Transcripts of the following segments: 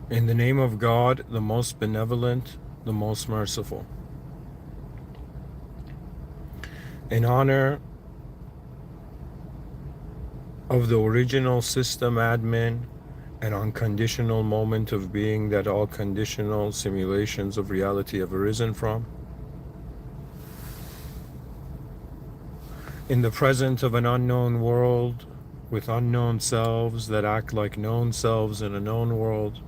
In the name of God, the most benevolent, the most merciful. In honor of the original system admin and unconditional moment of being that all conditional simulations of reality have arisen from. In the presence of an unknown world with unknown selves that act like known selves in a known world,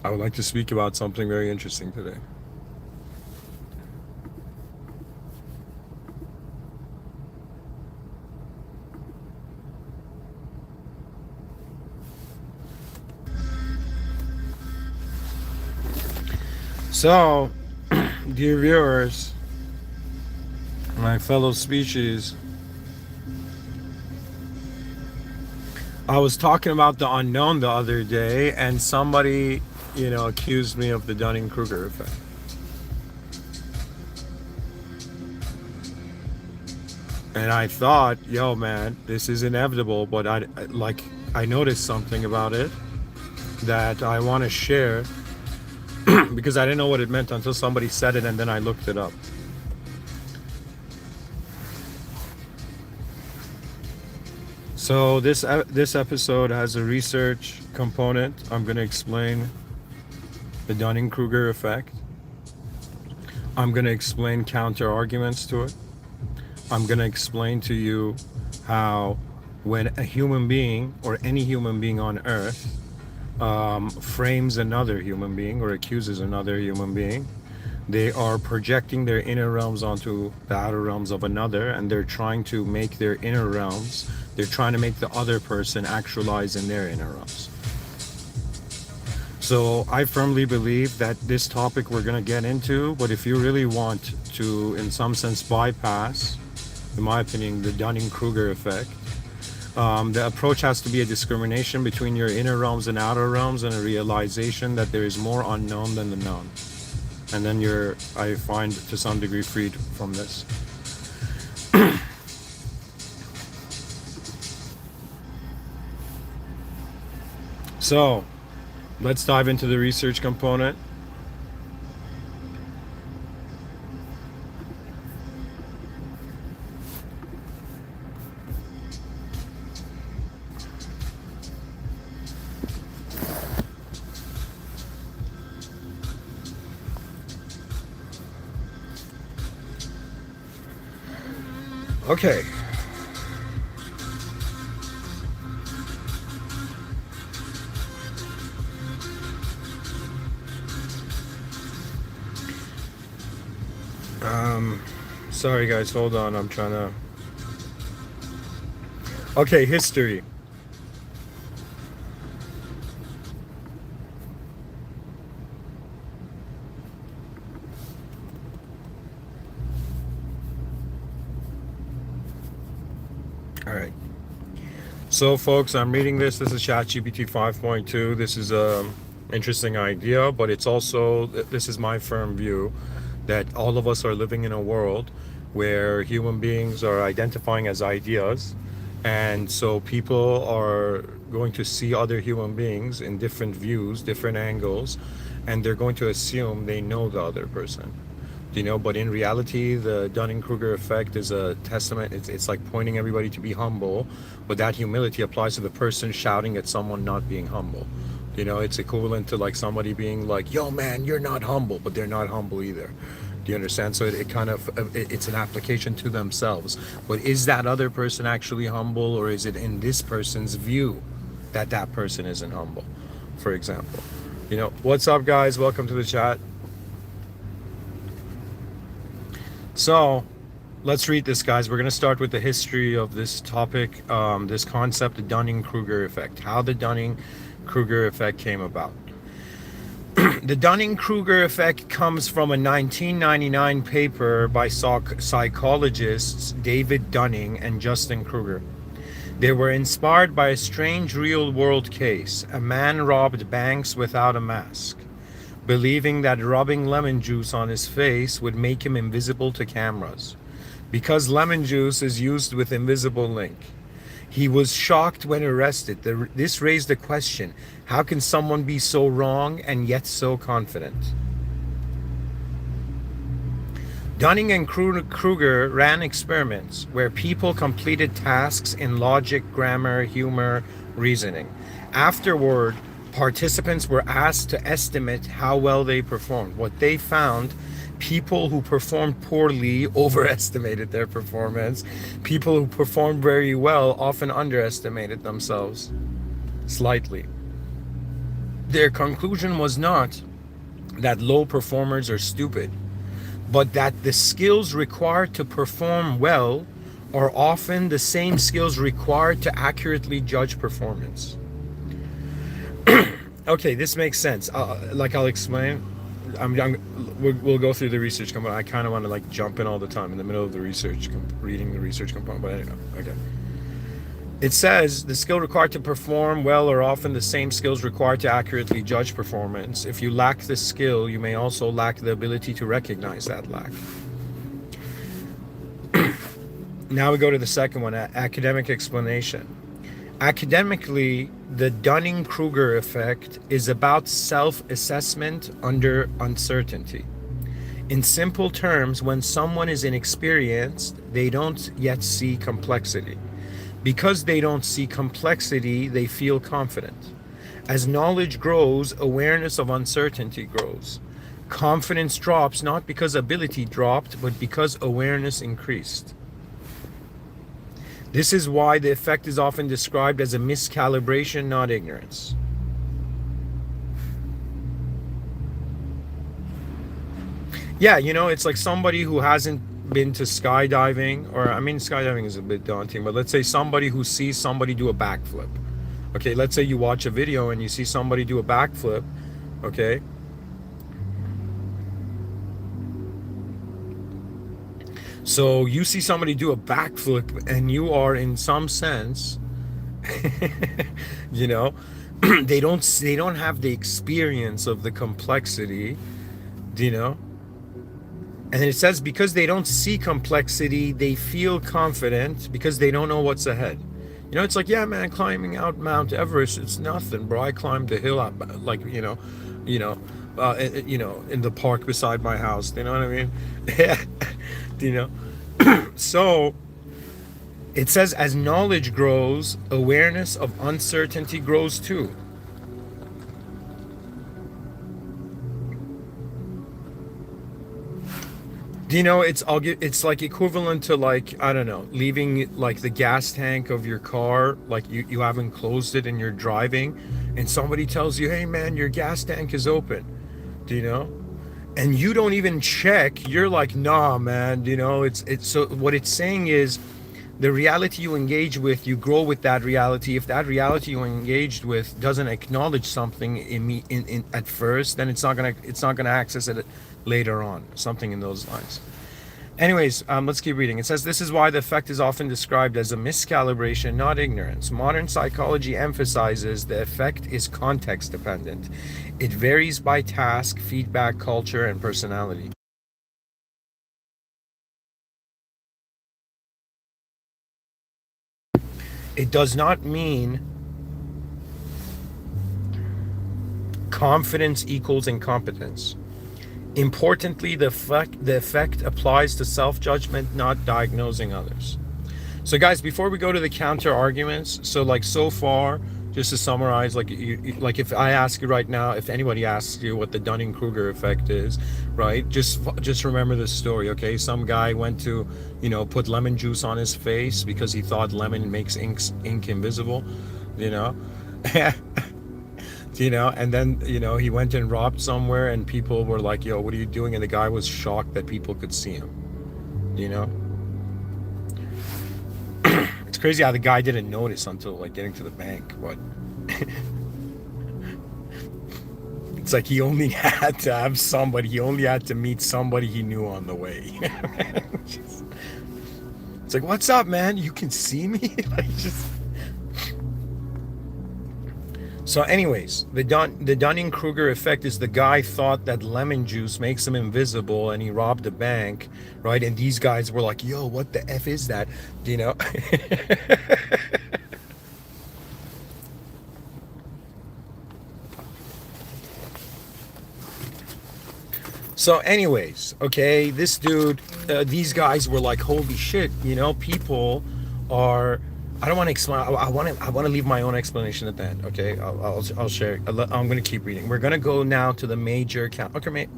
I would like to speak about something very interesting today. So, dear viewers, my fellow species, I was talking about the unknown the other day, and somebody, accused me of the Dunning-Kruger effect. And I thought, yo, man, this is inevitable, but I noticed something about it that I want to share because I didn't know what it meant until somebody said it, and then I looked it up. So this episode has a research component. I'm going to explain the Dunning-Kruger effect. I'm going to explain counter arguments to it. I'm going to explain to you how when a human being or any human being on earth frames another human being or accuses another human being, they are projecting their inner realms onto the outer realms of another, and they're trying to make their inner realms, they're trying to make the other person actualize in their inner realms. So I firmly believe that this topic we're going to get into, but if you really want to, in some sense, bypass, in my opinion, the Dunning-Kruger effect, the approach has to be a discrimination between your inner realms and outer realms, and a realization that there is more unknown than the known. And then I find, to some degree, freed from this. So, let's dive into the research component. Okay. Sorry guys, hold on, I'm trying to... Okay, history. Alright. So folks, I'm reading this. This is ChatGPT 5.2. This is a interesting idea, but it's also, this is my firm view, that all of us are living in a world where human beings are identifying as ideas, and so people are going to see other human beings in different views, different angles, and they're going to assume they know the other person. But in reality, the Dunning-Kruger effect is a testament. It's like pointing everybody to be humble, but that humility applies to the person shouting at someone not being humble. It's equivalent to like somebody being like, yo man, you're not humble, but they're not humble either. Do you understand? So it's an application to themselves. But is that other person actually humble, or is it in this person's view that that person isn't humble, for example? What's up guys? Welcome to the chat. So let's read this, guys. We're going to start with the history of this topic, this concept, the Dunning-Kruger effect, how the Dunning-Kruger effect came about. The Dunning-Kruger effect comes from a 1999 paper by psychologists David Dunning and Justin Kruger. They were inspired by a strange real-world case. A man robbed banks without a mask, believing that rubbing lemon juice on his face would make him invisible to cameras, because lemon juice is used with invisible ink. He was shocked when arrested. This raised the question, how can someone be so wrong and yet so confident? Dunning and Kruger ran experiments where people completed tasks in logic, grammar, humor, reasoning. Afterward, participants were asked to estimate how well they performed. What they found, people who performed poorly overestimated their performance. People who performed very well often underestimated themselves slightly. Their conclusion was not that low performers are stupid, but that the skills required to perform well are often the same skills required to accurately judge performance. Okay, this makes sense. Like I'll explain. We'll go through the research component. I kind of want to like jump in all the time in the middle of the research, reading the research component, but anyway, okay. It says the skill required to perform well are often the same skills required to accurately judge performance. If you lack the skill, you may also lack the ability to recognize that lack. Now we go to the second one, academic explanation. Academically, the Dunning-Kruger effect is about self-assessment under uncertainty. In simple terms, when someone is inexperienced, they don't yet see complexity. Because they don't see complexity, they feel confident. As knowledge grows, awareness of uncertainty grows. Confidence drops not because ability dropped, but because awareness increased. This is why the effect is often described as a miscalibration, not ignorance. Yeah, you know, it's like somebody who hasn't been to skydiving, or I mean, skydiving is a bit daunting, but let's say somebody who sees somebody do a backflip. Okay, let's say you watch a video and you see somebody do a backflip, okay? So you see somebody do a backflip and you are in some sense, you know, they don't have the experience of the complexity, you know? And then it says because they don't see complexity, they feel confident because they don't know what's ahead. You know, it's like, yeah, man, climbing out Mount Everest, it's nothing, bro. I climbed the hill up, like, you know, in the park beside my house. You know what I mean? You know? So it says as knowledge grows, awareness of uncertainty grows too. Do you know, it's like equivalent to, like, I don't know, leaving like the gas tank of your car, like you haven't closed it and you're driving and somebody tells you, hey man, your gas tank is open. Do you know? And you don't even check. You're like, nah, man, you know, it's so what it's saying is the reality you engage with, you grow with that reality. If that reality you engaged with doesn't acknowledge something in at first, then it's not gonna access it later on, something in those lines. Anyways, let's keep reading. It says, this is why the effect is often described as a miscalibration, not ignorance. Modern psychology emphasizes the effect is context dependent. It varies by task, feedback, culture, and personality. It does not mean confidence equals incompetence. Importantly, the effect applies to self-judgment, not diagnosing others. So guys, before we go to the counter arguments, so like so far, just to summarize, like if I ask you right now, if anybody asks you what the Dunning-Kruger effect is, right, just remember this story, okay? Some guy went to, you know, put lemon juice on his face because he thought lemon makes ink invisible, you know. You know, and then, you know, he went and robbed somewhere and people were like, yo, what are you doing? And the guy was shocked that people could see him, you know. It's crazy how the guy didn't notice until like getting to the bank, but it's like he only had to have somebody, he only had to meet somebody he knew on the way. It's like, what's up, man? You can see me? Like, just... So anyways, the Dunning-Kruger effect is the guy thought that lemon juice makes him invisible and he robbed a bank, right? And these guys were like, yo, what the F is that? You know? So anyways, okay, this dude, these guys were like, holy shit, you know, people are, I don't want to explain, I want to leave my own explanation at the end, okay? I'll share, I'm going to keep reading. We're going to go now to the major count. Okay, mate.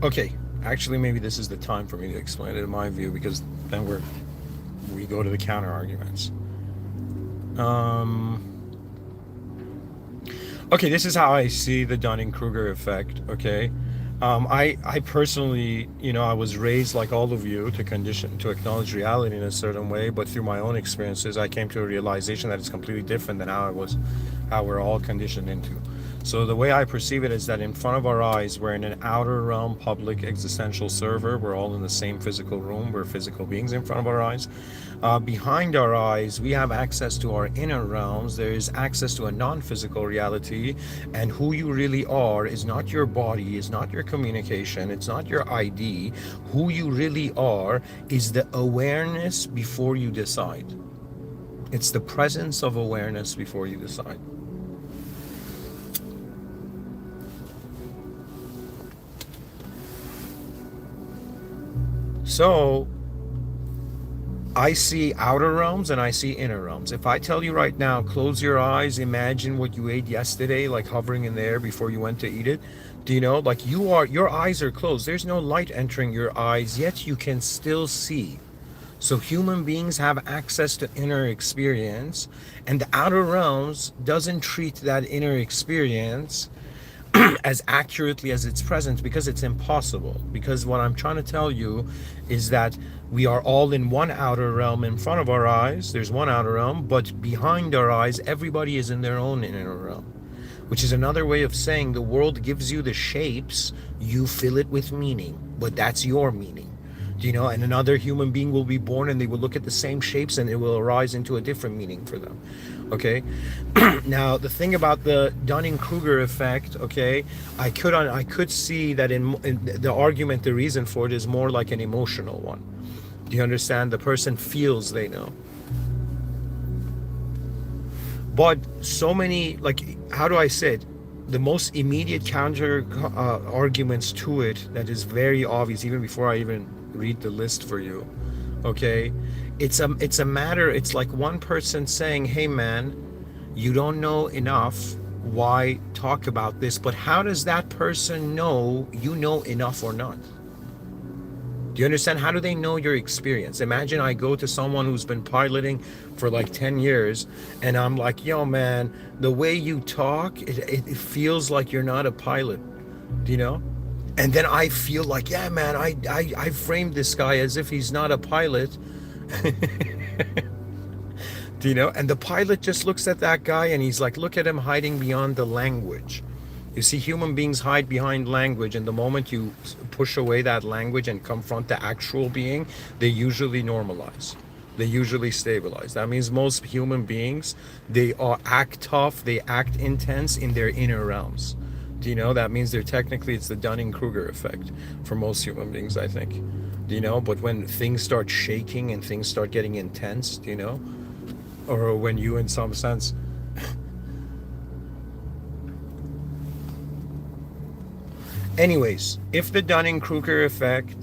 Okay, actually, maybe this is the time for me to explain it in my view, because then we go to the counter arguments. Okay, this is how I see the Dunning-Kruger effect, okay? I personally, you know, I was raised like all of you to acknowledge reality in a certain way, but through my own experiences, I came to a realization that it's completely different than how we're all conditioned into. So the way I perceive it is that in front of our eyes, we're in an outer realm public existential server. We're all in the same physical room. We're physical beings in front of our eyes. Behind our eyes, we have access to our inner realms. There is access to a non-physical reality, and who you really are is not your body, is not your communication, it's not your ID. Who you really are is the awareness before you decide. It's the presence of awareness before you decide. So I see outer realms and I see inner realms. If I tell you right now, close your eyes, imagine what you ate yesterday, like hovering in there before you went to eat it. Do you know, like your eyes are closed. There's no light entering your eyes, yet you can still see. So human beings have access to inner experience, and the outer realms doesn't treat that inner experience as accurately as it's present, because it's impossible. Because what I'm trying to tell you is that we are all in one outer realm in front of our eyes. There's one outer realm, but behind our eyes, everybody is in their own inner realm, which is another way of saying the world gives you the shapes, you fill it with meaning, but that's your meaning. Do you know? And another human being will be born and they will look at the same shapes and it will arise into a different meaning for them. Okay. Now the thing about the Dunning-Kruger effect, okay, I could see that in the argument, the reason for it is more like an emotional one. Do you understand? The person feels they know. But so many, like, how do I say it? The most immediate counter arguments to it that is very obvious, even before I even read the list for you, okay, it's a matter, it's like one person saying, hey man, you don't know enough, why talk about this? But how does that person know you know enough or not? Do you understand? How do they know your experience? Imagine I go to someone who's been piloting for like 10 years and I'm like, yo man, the way you talk, it feels like you're not a pilot, do you know? And then I feel like, yeah, man, I framed this guy as if he's not a pilot. Do you know? And the pilot just looks at that guy and he's like, look at him hiding beyond the language. You see, human beings hide behind language, and the moment you push away that language and confront the actual being, they usually normalize. They usually stabilize. That means most human beings, they act tough, they act intense in their inner realms. Do you know? That means it's the Dunning-Kruger effect for most human beings, I think. Do you know? But when things start shaking and things start getting intense, do you know? Or when you, in some sense, anyways, if the Dunning-Kruger effect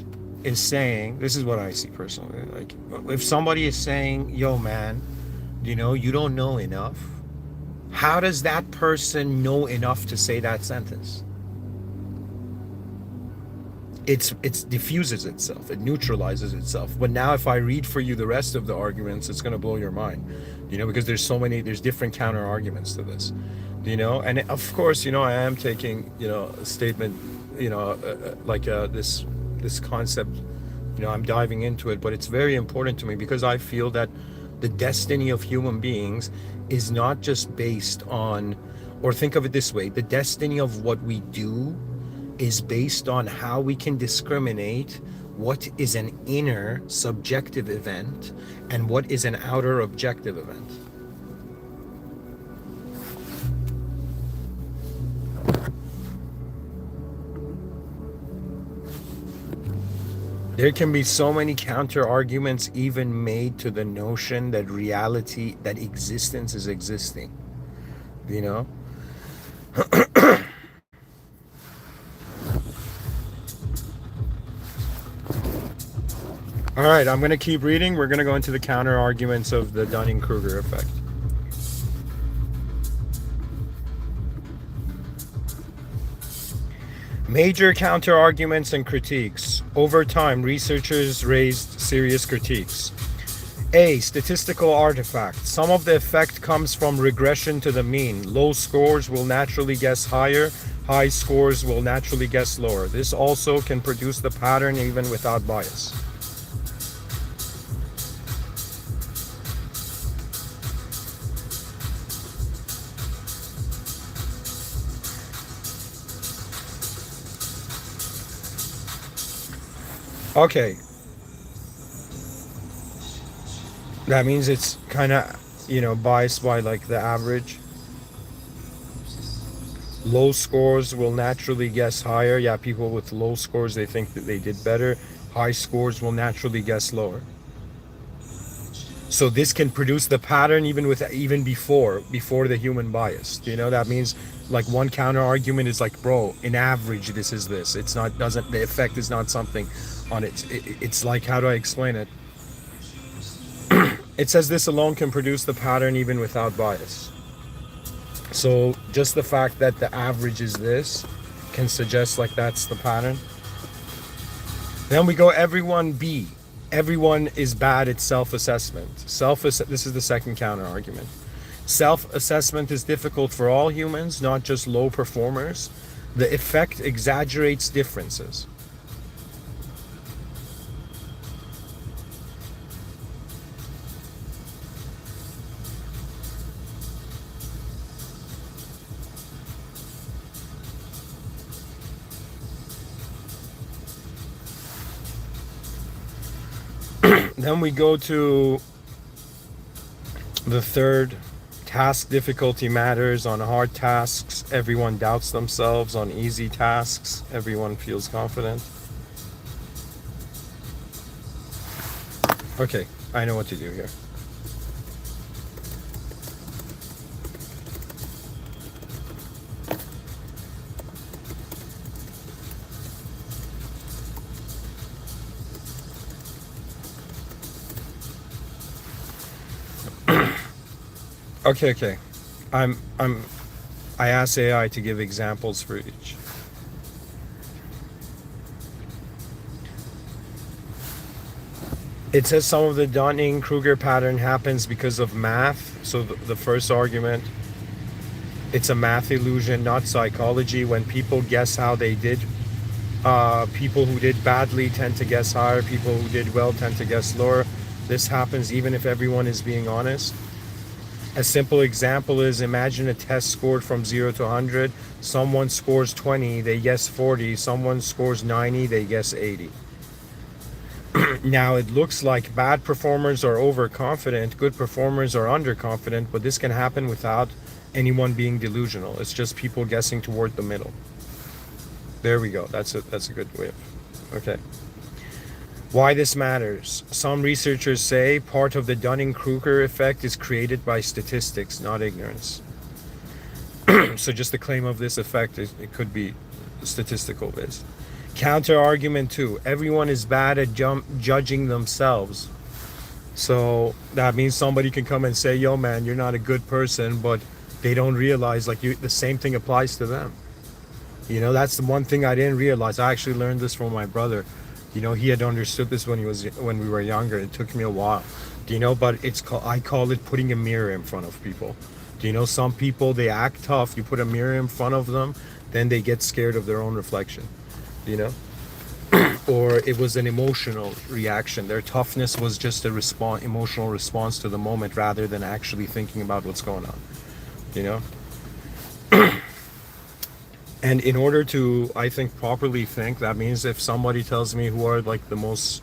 is saying, this is what I see personally, like if somebody is saying, yo man, you know, you don't know enough, how does that person know enough to say that sentence? It diffuses itself, it neutralizes itself. But now if I read for you the rest of the arguments, it's going to blow your mind, you know, because there's different counter arguments to this, you know. And of course, you know, I am taking, you know, a statement, you know, this concept, you know, I'm diving into it, but it's very important to me because I feel that the destiny of human beings is not just based on, or think of it this way, the destiny of what we do is based on how we can discriminate what is an inner subjective event and what is an outer objective event. There can be so many counter arguments even made to the notion that reality, that existence is existing, you know? All right, I'm going to keep reading. We're going to go into the counter arguments of the Dunning-Kruger effect. Major counter-arguments and critiques. Over time, researchers raised serious critiques. A. Statistical artifact. Some of the effect comes from regression to the mean. Low scores will naturally guess higher. High scores will naturally guess lower. This also can produce the pattern even without bias. Okay. That means it's kind of, biased by like the average. Low scores will naturally guess higher. Yeah, people with low scores, they think that they did better. High scores will naturally guess lower. So this can produce the pattern even before the human bias. That means like one counter argument is like, bro, in average this is this. It's not the effect is not something on it. It's like, how do I explain it? It says this alone can produce the pattern even without bias. So just the fact that the average is this can suggest like that's the pattern. Then we go everyone B. Everyone is bad at self-assessment. This is the second counter argument. Self-assessment is difficult for all humans, not just low performers. The effect exaggerates differences. Then we go to the third. Task difficulty matters. On hard tasks, everyone doubts themselves. On easy tasks, everyone feels confident. Okay, I know what to do here. Okay. I asked AI to give examples for each. It says some of the Dunning-Kruger pattern happens because of math. So the first argument, it's a math illusion, not psychology. When people guess how they did, people who did badly tend to guess higher. People who did well tend to guess lower. This happens even if everyone is being honest. A simple example is, imagine a test scored from 0 to 100. Someone scores 20, they guess 40. Someone scores 90, they guess 80. Now, it looks like bad performers are overconfident, good performers are underconfident, but this can happen without anyone being delusional. It's just people guessing toward the middle. There we go. That's a good way of, okay. Why this matters. Some researchers say part of the Dunning-Kruger effect is created by statistics, not ignorance. So just the claim of this effect, it could be statistical based. Counter argument 2. Everyone is bad at judging themselves. So that means somebody can come and say, yo man, you're not a good person, but they don't realize like the same thing applies to them. That's the one thing I didn't realize. I actually learned this from my brother. He had understood this when we were younger. It took me a while. But I call it putting a mirror in front of people. Some people, they act tough. You put a mirror in front of them, then they get scared of their own reflection. Or it was an emotional reaction. Their toughness was just a emotional response to the moment rather than actually thinking about what's going on. And in order to, I think, properly think, that means if somebody tells me who are like the most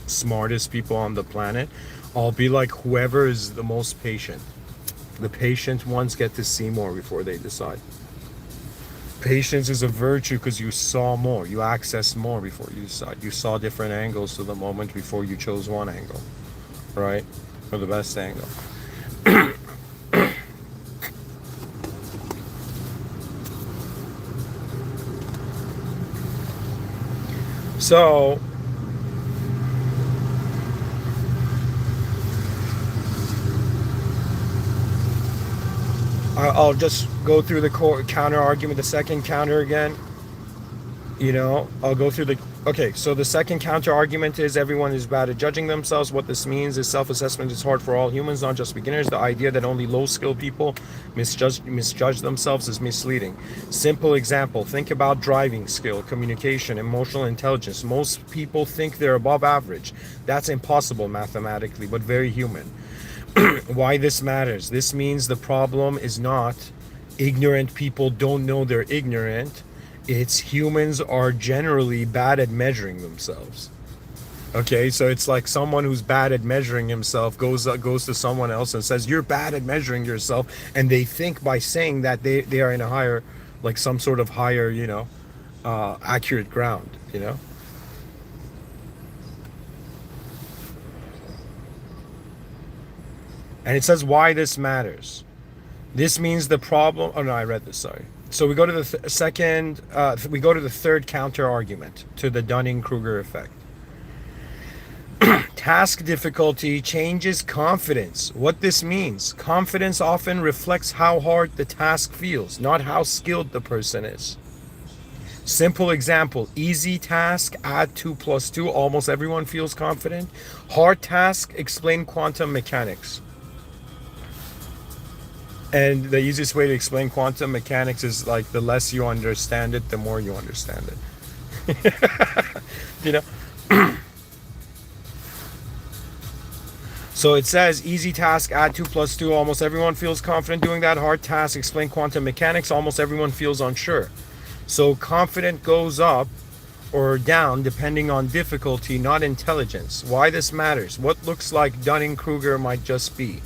smartest people on the planet, I'll be like, whoever is the most patient. The patient ones get to see more before they decide. Patience is a virtue because you saw more, you accessed more before you decide. You saw different angles to the moment before you chose one angle, right? Or the best angle. So I'll just go through the counter argument, the second counter again. I'll go through the. Okay, so the second counter argument is everyone is bad at judging themselves. What this means is self-assessment is hard for all humans, not just beginners. The idea that only low-skilled people misjudge themselves is misleading. Simple example, think about driving skill, communication, emotional intelligence. Most people think they're above average. That's impossible mathematically, but very human. Why this matters? This means the problem is not ignorant people don't know they're ignorant. It's humans are generally bad at measuring themselves. Okay, so it's like someone who's bad at measuring himself goes to someone else and says, you're bad at measuring yourself. And they think by saying that they are in a higher, like some sort of higher, accurate ground, And it says why this matters. This means the problem. Oh no, I read this. Sorry. So we go to the we go to the third counter argument to the Dunning-Kruger effect. Task difficulty changes confidence. What this means, confidence often reflects how hard the task feels, not how skilled the person is. Simple example, easy task, add 2 plus 2, almost everyone feels confident. Hard task, explain quantum mechanics. And the easiest way to explain quantum mechanics is like the less you understand it, the more you understand it. So it says easy task, add 2 plus 2, almost everyone feels confident doing that. Hard task, explain quantum mechanics, almost everyone feels unsure. So confident goes up or down depending on difficulty, not intelligence. Why this matters? What looks like Dunning-Kruger might just be.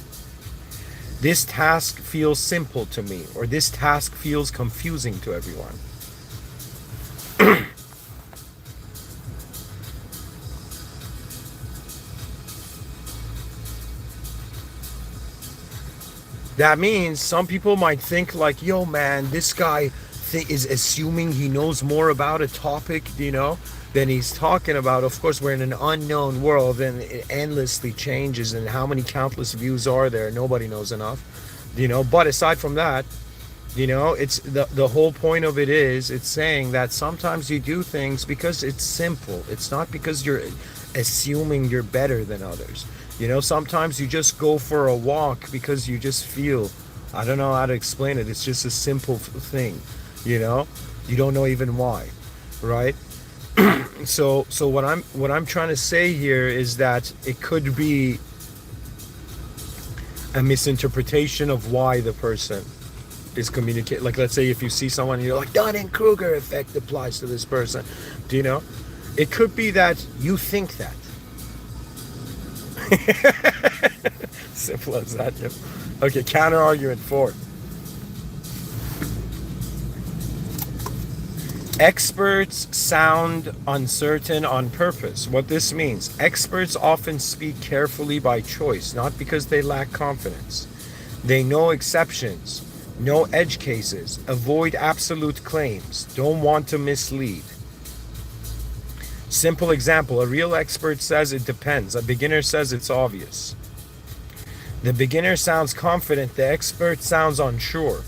This task feels simple to me, or this task feels confusing to everyone. That means some people might think like, yo man, this guy is assuming he knows more about a topic, than he's talking about. Of course, we're in an unknown world and it endlessly changes, and how many countless views are there? Nobody knows enough, but aside from that, it's the whole point of it is it's saying that sometimes you do things because it's simple. It's not because you're assuming you're better than others. Sometimes you just go for a walk because you just feel, I don't know how to explain it. It's just a simple thing, you don't know even why, right? So what I'm trying to say here is that it could be a misinterpretation of why the person is communicating. Like, let's say if you see someone and you're like, Dunning-Kruger effect applies to this person, it could be that you think that. Simple as that. Yep. Okay, counter argument 4. Experts sound uncertain on purpose. What this means, experts often speak carefully by choice, not because they lack confidence. They know exceptions, know edge cases, avoid absolute claims, don't want to mislead. Simple example, a real expert says it depends. A beginner says it's obvious. The beginner sounds confident, the expert sounds unsure.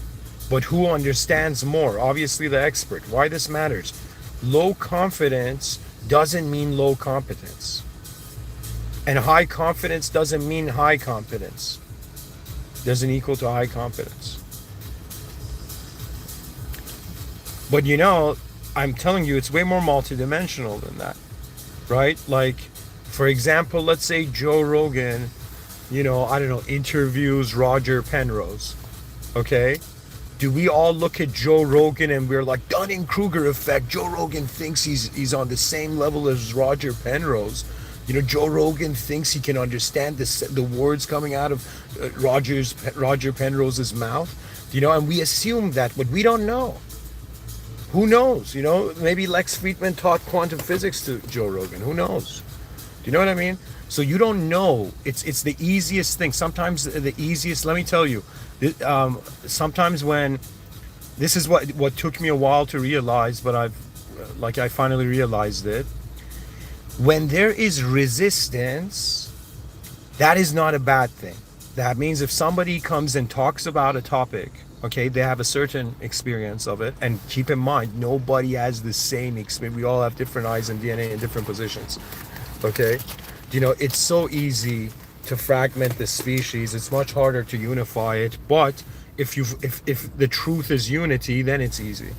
But who understands more? Obviously the expert. Why this matters? Low confidence doesn't mean low competence. And high confidence doesn't mean high competence. Doesn't equal to high competence. But I'm telling you, it's way more multidimensional than that, right? Like, for example, let's say Joe Rogan, interviews Roger Penrose, okay? Do we all look at Joe Rogan and we're like, Dunning-Kruger effect, Joe Rogan thinks he's on the same level as Roger Penrose. Joe Rogan thinks he can understand the words coming out of Roger Penrose's mouth, and we assume that, but we don't know. Who knows? Maybe Lex Friedman taught quantum physics to Joe Rogan. Who knows? Do you know what I mean? So you don't know. It's the easiest thing. Sometimes the easiest. Let me tell you. Sometimes when this is what took me a while to realize, but I finally realized it. When there is resistance, that is not a bad thing. That means if somebody comes and talks about a topic, okay, they have a certain experience of it. And keep in mind, nobody has the same experience. We all have different eyes and DNA in different positions. Okay? It's so easy to fragment the species. It's much harder to unify it. But if the truth is unity, then it's easy.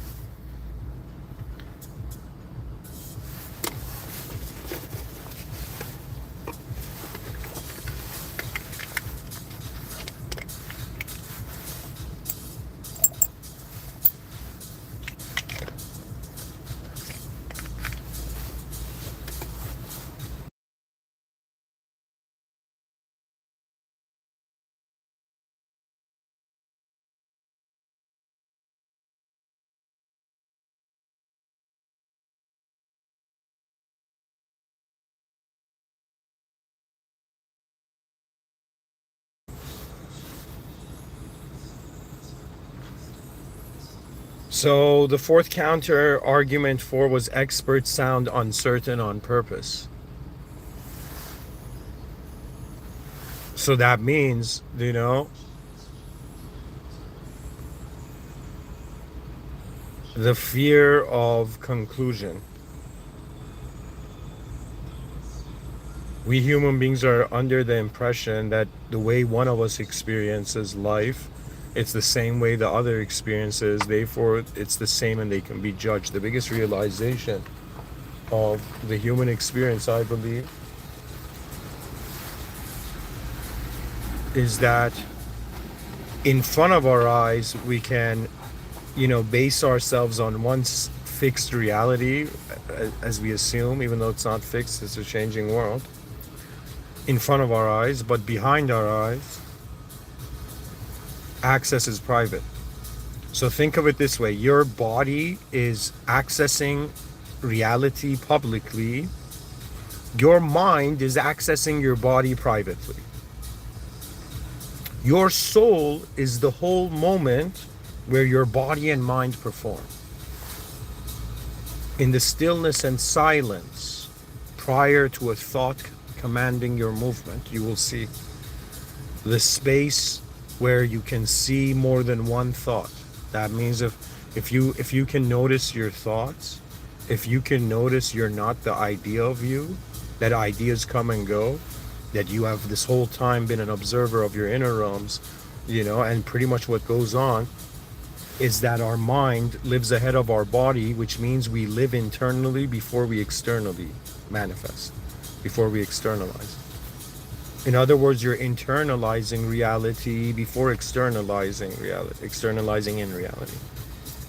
So the fourth counter argument for was experts sound uncertain on purpose. So that means, the fear of conclusion. We human beings are under the impression that the way one of us experiences life, it's the same way the other experiences, therefore it's the same and they can be judged. The biggest realization of the human experience, I believe, is that in front of our eyes we can, base ourselves on one fixed reality, as we assume, even though it's not fixed, it's a changing world in front of our eyes, but behind our eyes access is private. So think of it this way: your body is accessing reality publicly, your mind is accessing your body privately. Your soul is the whole moment where your body and mind perform. In the stillness and silence prior to a thought commanding your movement, you will see the space where you can see more than one thought. That means if you can notice your thoughts, if you can notice you're not the idea of you, that ideas come and go, that you have this whole time been an observer of your inner realms, and pretty much what goes on is that our mind lives ahead of our body, which means we live internally before we externally manifest, before we externalize. In other words, you're internalizing reality before externalizing in reality,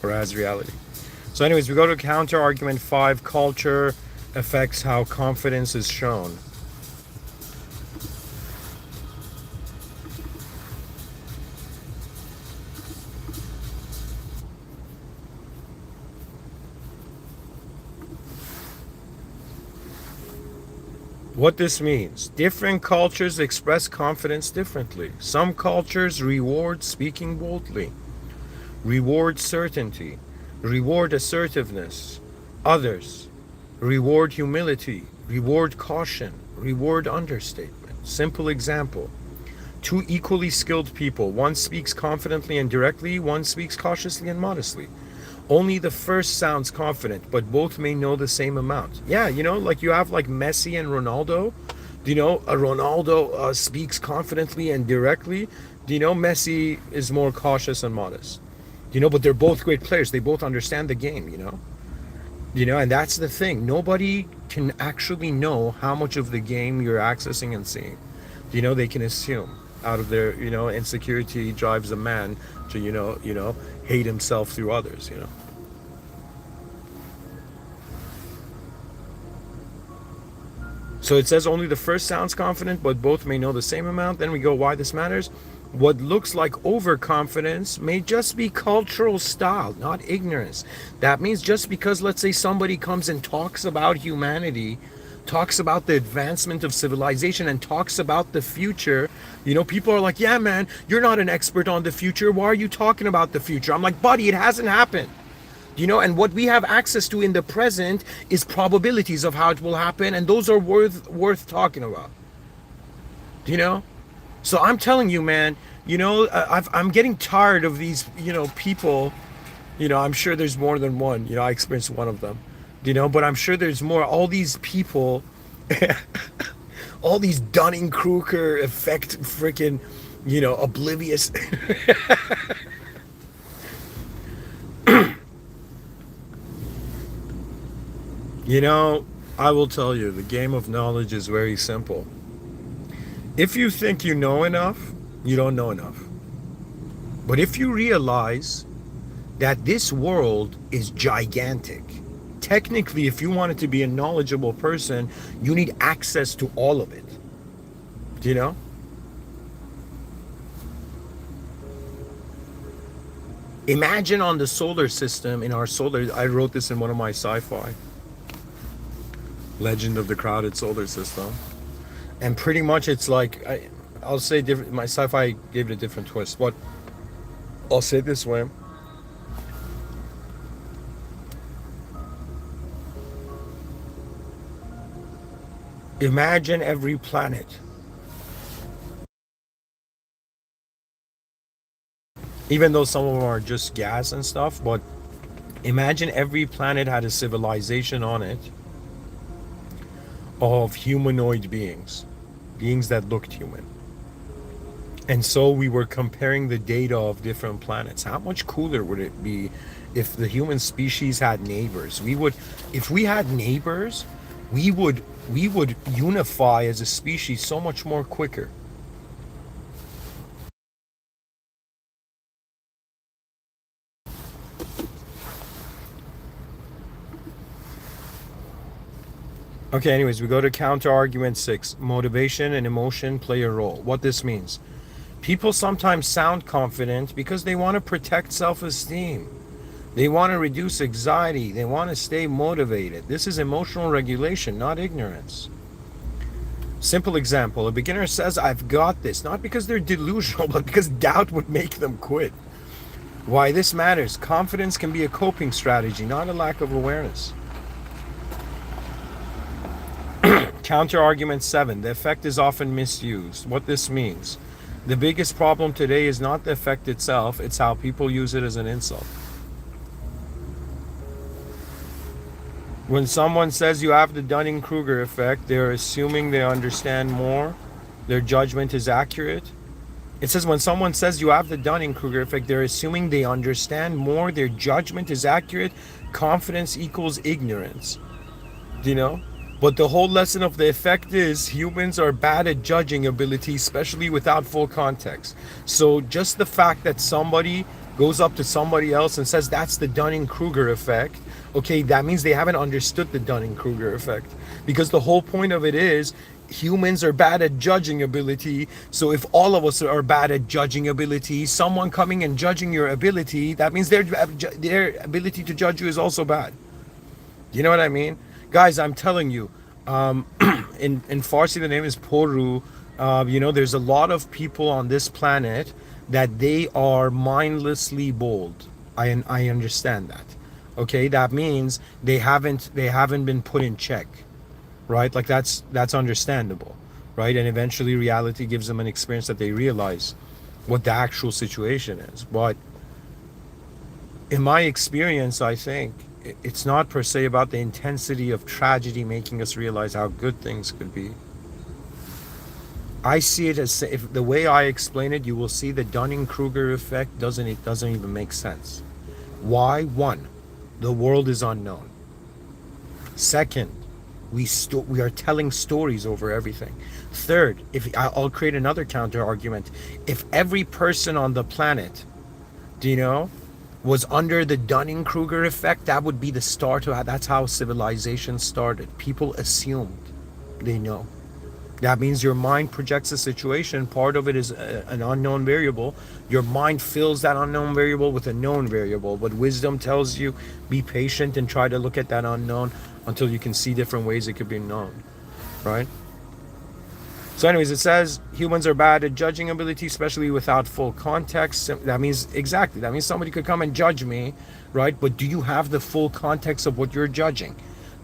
or as reality. So anyways, we go to counter argument 5, culture affects how confidence is shown. What this means: different cultures express confidence differently. Some cultures reward speaking boldly, reward certainty, reward assertiveness. Others reward humility, reward caution, reward understatement. Simple example: two equally skilled people, one speaks confidently and directly, one speaks cautiously and modestly. Only the first sounds confident, but both may know the same amount. Yeah, like you have like Messi and Ronaldo. Ronaldo speaks confidently and directly. Messi is more cautious and modest. But they're both great players. They both understand the game, and that's the thing. Nobody can actually know how much of the game you're accessing and seeing. They can assume out of their, insecurity drives a man to, hate himself through others, So it says only the first sounds confident, but both may know the same amount. Then we go, why this matters. What looks like overconfidence may just be cultural style, not ignorance. That means just because, let's say, somebody comes and talks about humanity, talks about the advancement of civilization, and talks about the future, people are like, yeah, man, you're not an expert on the future. Why are you talking about the future? I'm like, buddy, it hasn't happened. And what we have access to in the present is probabilities of how it will happen, and those are worth talking about. So I'm telling you, man, I'm getting tired of these, people. I'm sure there's more than one. I experienced one of them, but I'm sure there's more. All these people, all these Dunning-Kruger effect freaking, oblivious. I will tell you, the game of knowledge is very simple. If you think you know enough, you don't know enough. But if you realize that this world is gigantic, technically, if you wanted to be a knowledgeable person, you need access to all of it. Do you know? Imagine on the solar system, in our solar, I wrote this in one of my sci-fi, Legend of the Crowded Solar System. And pretty much it's like, I'll say different, my sci-fi gave it a different twist, but I'll say it this way. Imagine every planet. Even though some of them are just gas and stuff, but imagine every planet had a civilization on it of humanoid beings that looked human. And so we were comparing the data of different planets. How much cooler would it be if the human species had neighbors? If we had neighbors, we would unify as a species so much more quicker. Okay, anyways, we go to counter argument 6. Motivation and emotion play a role. What this means. People sometimes sound confident because they want to protect self-esteem. They want to reduce anxiety. They want to stay motivated. This is emotional regulation, not ignorance. Simple example. A beginner says, I've got this. Not because they're delusional, but because doubt would make them quit. Why this matters. Confidence can be a coping strategy, not a lack of awareness. Counter argument 7. The effect is often misused. What this means. The biggest problem today is not the effect itself, it's how people use it as an insult. When someone says you have the Dunning-Kruger effect, they're assuming they understand more, their judgment is accurate. It says when someone says you have the Dunning-Kruger effect, they're assuming they understand more, their judgment is accurate, confidence equals ignorance. Do you know? But the whole lesson of the effect is humans are bad at judging ability, especially without full context. So just the fact that somebody goes up to somebody else and says that's the Dunning-Kruger effect, okay, that means they haven't understood the Dunning-Kruger effect. Because the whole point of it is humans are bad at judging ability. So if all of us are bad at judging ability, someone coming and judging your ability, that means their ability to judge you is also bad. You know what I mean? Guys, I'm telling you, in Farsi the name is Poru. There's a lot of people on this planet that they are mindlessly bold. I understand that. Okay, that means they haven't been put in check, right? Like that's understandable, right? And eventually reality gives them an experience that they realize what the actual situation is. But in my experience, I think it's not per se about the intensity of tragedy making us realize how good things could be. I see it as, if the way I explain it, you will see the Dunning-Kruger effect doesn't even make sense. Why? One, the world is unknown. Second, we are telling stories over everything. Third, I'll create another counter argument. If every person on the planet, was under the Dunning-Kruger effect, that would be the start of that's how civilization started. People assumed they know. That means your mind projects a situation. Part of it is an unknown variable. Your mind fills that unknown variable with a known variable. But wisdom tells you, be patient and try to look at that unknown until you can see different ways it could be known, right? So anyways, it says humans are bad at judging ability, especially without full context. That means somebody could come and judge me, right? But do you have the full context of what you're judging?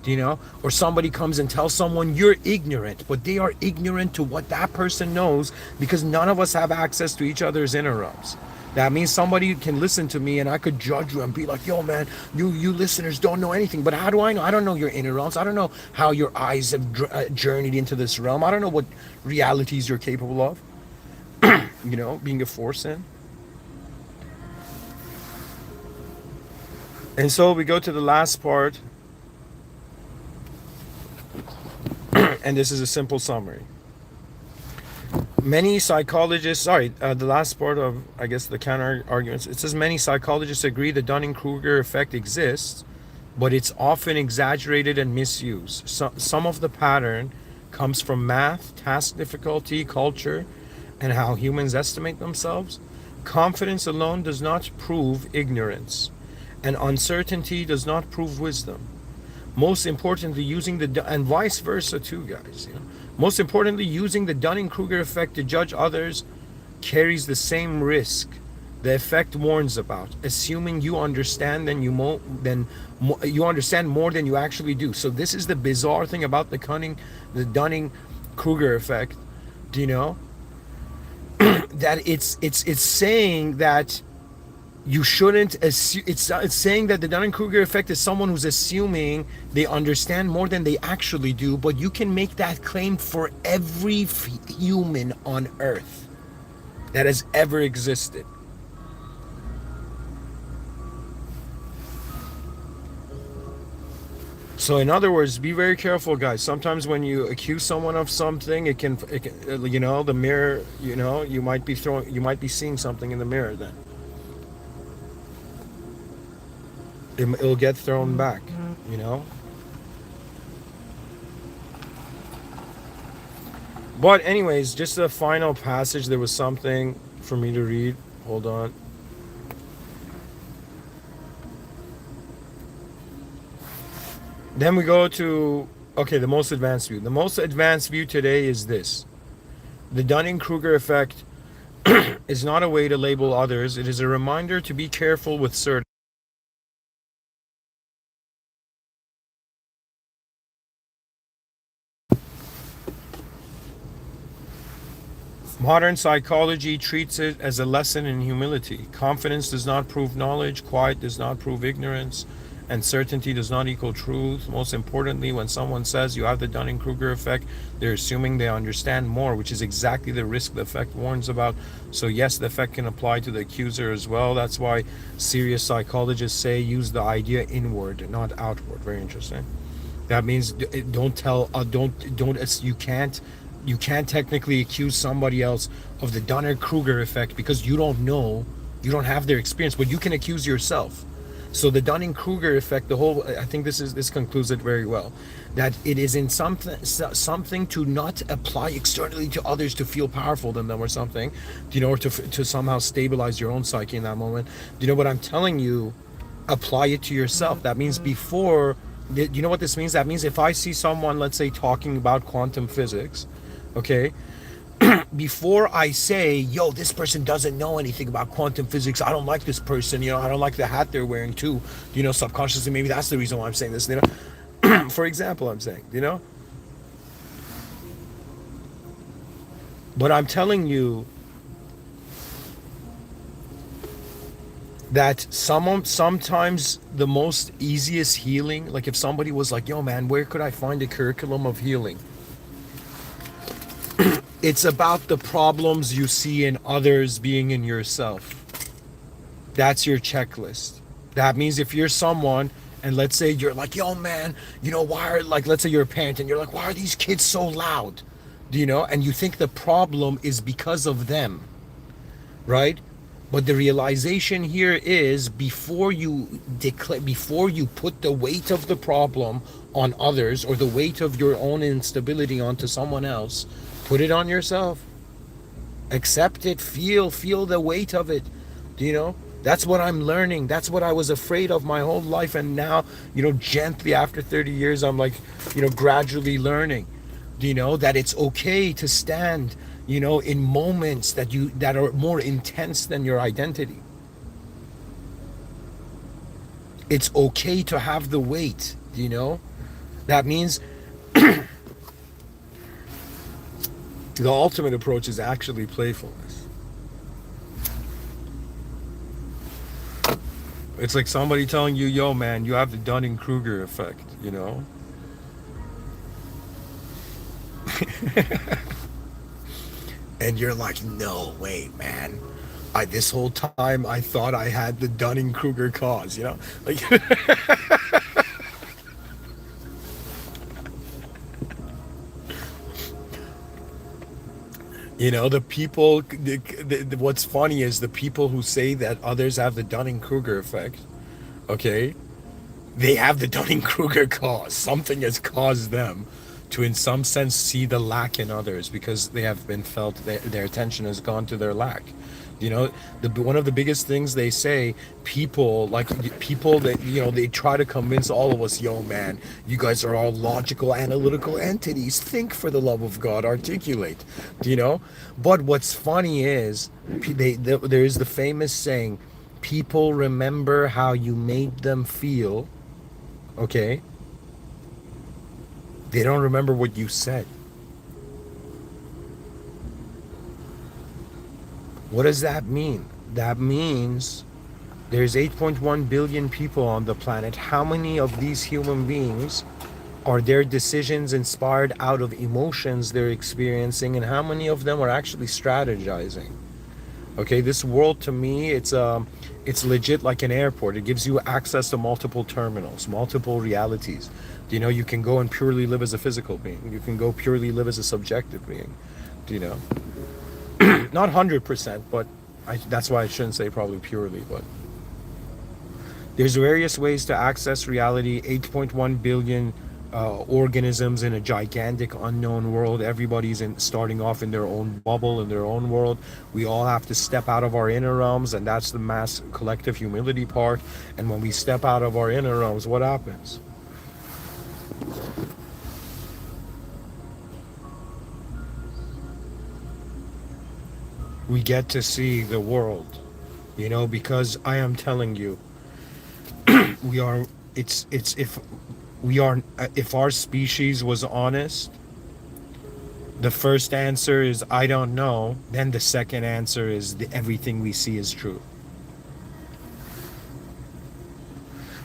Do you know? Or somebody comes and tells someone you're ignorant, but they are ignorant to what that person knows, because none of us have access to each other's inner realms. That means somebody can listen to me and I could judge you and be like, yo man, you listeners don't know anything. But how do I know? I don't know your inner realms. I don't know how your eyes have journeyed into this realm. I don't know what realities you're capable of, you know, being a force in. And so we go to the last part, and this is a simple summary. Many psychologists, the last part of, I guess, the counter arguments, it says many psychologists agree the Dunning-Kruger effect exists, but it's often exaggerated and misused. Some of the pattern comes from math, task difficulty, culture, and how humans estimate themselves. Confidence alone does not prove ignorance, and uncertainty does not prove wisdom. Most importantly, using and vice versa too, guys. You know, most importantly, using the Dunning-Kruger effect to judge others carries the same risk the effect warns about, assuming you understand you understand more than you actually do. So this is the bizarre thing about the Dunning-Kruger effect. Do you know that it's saying that you shouldn't assume. It's saying that the Dunning-Kruger effect is someone who's assuming they understand more than they actually do, but you can make that claim for every human on earth that has ever existed. So in other words, be very careful, guys. Sometimes when you accuse someone of something, it can you know, the mirror, you know, you might be seeing something in the mirror then. It'll get thrown back, you know. But anyways, just a final passage. There was something for me to read. Hold on. Then we go to, okay, the most advanced view. The most advanced view today is this. The Dunning-Kruger effect is not a way to label others. It is a reminder to be careful with certain. Modern psychology treats it as a lesson in humility. Confidence does not prove knowledge, quiet does not prove ignorance, and certainty does not equal truth. Most importantly, when someone says you have the Dunning-Kruger effect, they're assuming they understand more, which is exactly the risk the effect warns about. So yes, the effect can apply to the accuser as well. That's why serious psychologists say use the idea inward, not outward. Very interesting. That means you can't technically accuse somebody else of the Dunning-Kruger effect because you don't know, you don't have their experience, but you can accuse yourself. So the Dunning-Kruger effect, I think this concludes it very well, that it is in something to not apply externally to others to feel powerful than them or something, you know, or to somehow stabilize your own psyche in that moment. You know what I'm telling you? Apply it to yourself. That means before, you know what this means? That means if I see someone, let's say, talking about quantum physics, okay, before I say, yo, this person doesn't know anything about quantum physics, I don't like this person, you know, I don't like the hat they're wearing too, you know, subconsciously, maybe that's the reason why I'm saying this, you know, for example, I'm saying, you know, but I'm telling you that sometimes the most easiest healing, like if somebody was like, yo man, where could I find a curriculum of healing? It's about the problems you see in others being in yourself. That's your checklist. That means if you're someone, and let's say you're like, yo man, you know, let's say you're a parent and you're like, why are these kids so loud? Do you know? And you think the problem is because of them, right? But the realization here is before you put the weight of the problem on others or the weight of your own instability onto someone else, put it on yourself. Accept it, feel the weight of it. Do you know? That's what I'm learning. That's what I was afraid of my whole life. And now, you know, gently after 30 years, I'm like, you know, gradually learning, you know, that it's okay to stand, you know, in moments that are more intense than your identity. It's okay to have the weight, you know, That means the ultimate approach is actually playfulness. It's like somebody telling you, yo, man, you have the Dunning-Kruger effect, you know? And you're like, no, wait, man. This whole time I thought I had the Dunning-Kruger cause, you know? Like, you know, the people, what's funny is the people who say that others have the Dunning-Kruger effect, okay? They have the Dunning-Kruger cause. Something has caused them to, in some sense, see the lack in others because they have been felt, their attention has gone to their lack. You know, one of the biggest things they say, people like people that, you know, they try to convince all of us, yo, man, you guys are all logical, analytical entities. Think, for the love of God, articulate. You know, but what's funny is there is the famous saying, people remember how you made them feel. Okay, they don't remember what you said. What does that mean? That means there's 8.1 billion people on the planet. How many of these human beings are their decisions inspired out of emotions they're experiencing, and how many of them are actually strategizing? Okay, this world to me, it's legit like an airport. It gives you access to multiple terminals, multiple realities. You know, you can go and purely live as a physical being. You can go purely live as a subjective being. You know, not 100%, but that's why I shouldn't say probably purely. But there's various ways to access reality. 8.1 billion organisms in a gigantic unknown world. Everybody's starting off in their own bubble, in their own world. We all have to step out of our inner realms, and that's the mass collective humility part. And when we step out of our inner realms, what happens? We get to see the world, you know, because I am telling you, we are, it's if we are, if our species was honest, the first answer is I don't know, then the second answer is everything we see is true.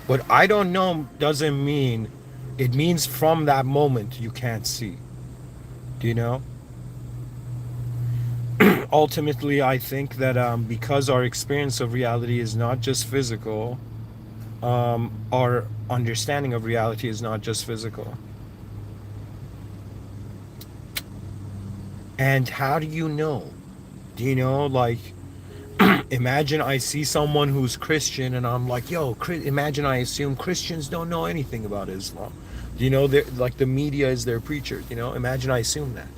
But I don't know doesn't mean, it means from that moment you can't see. Do you know? Ultimately, I think that because our experience of reality is not just physical, our understanding of reality is not just physical. And how do you know? Do you know, like, imagine I see someone who's Christian and I'm like, yo, imagine I assume Christians don't know anything about Islam. Do you know, like the media is their preacher, you know? Imagine I assume that.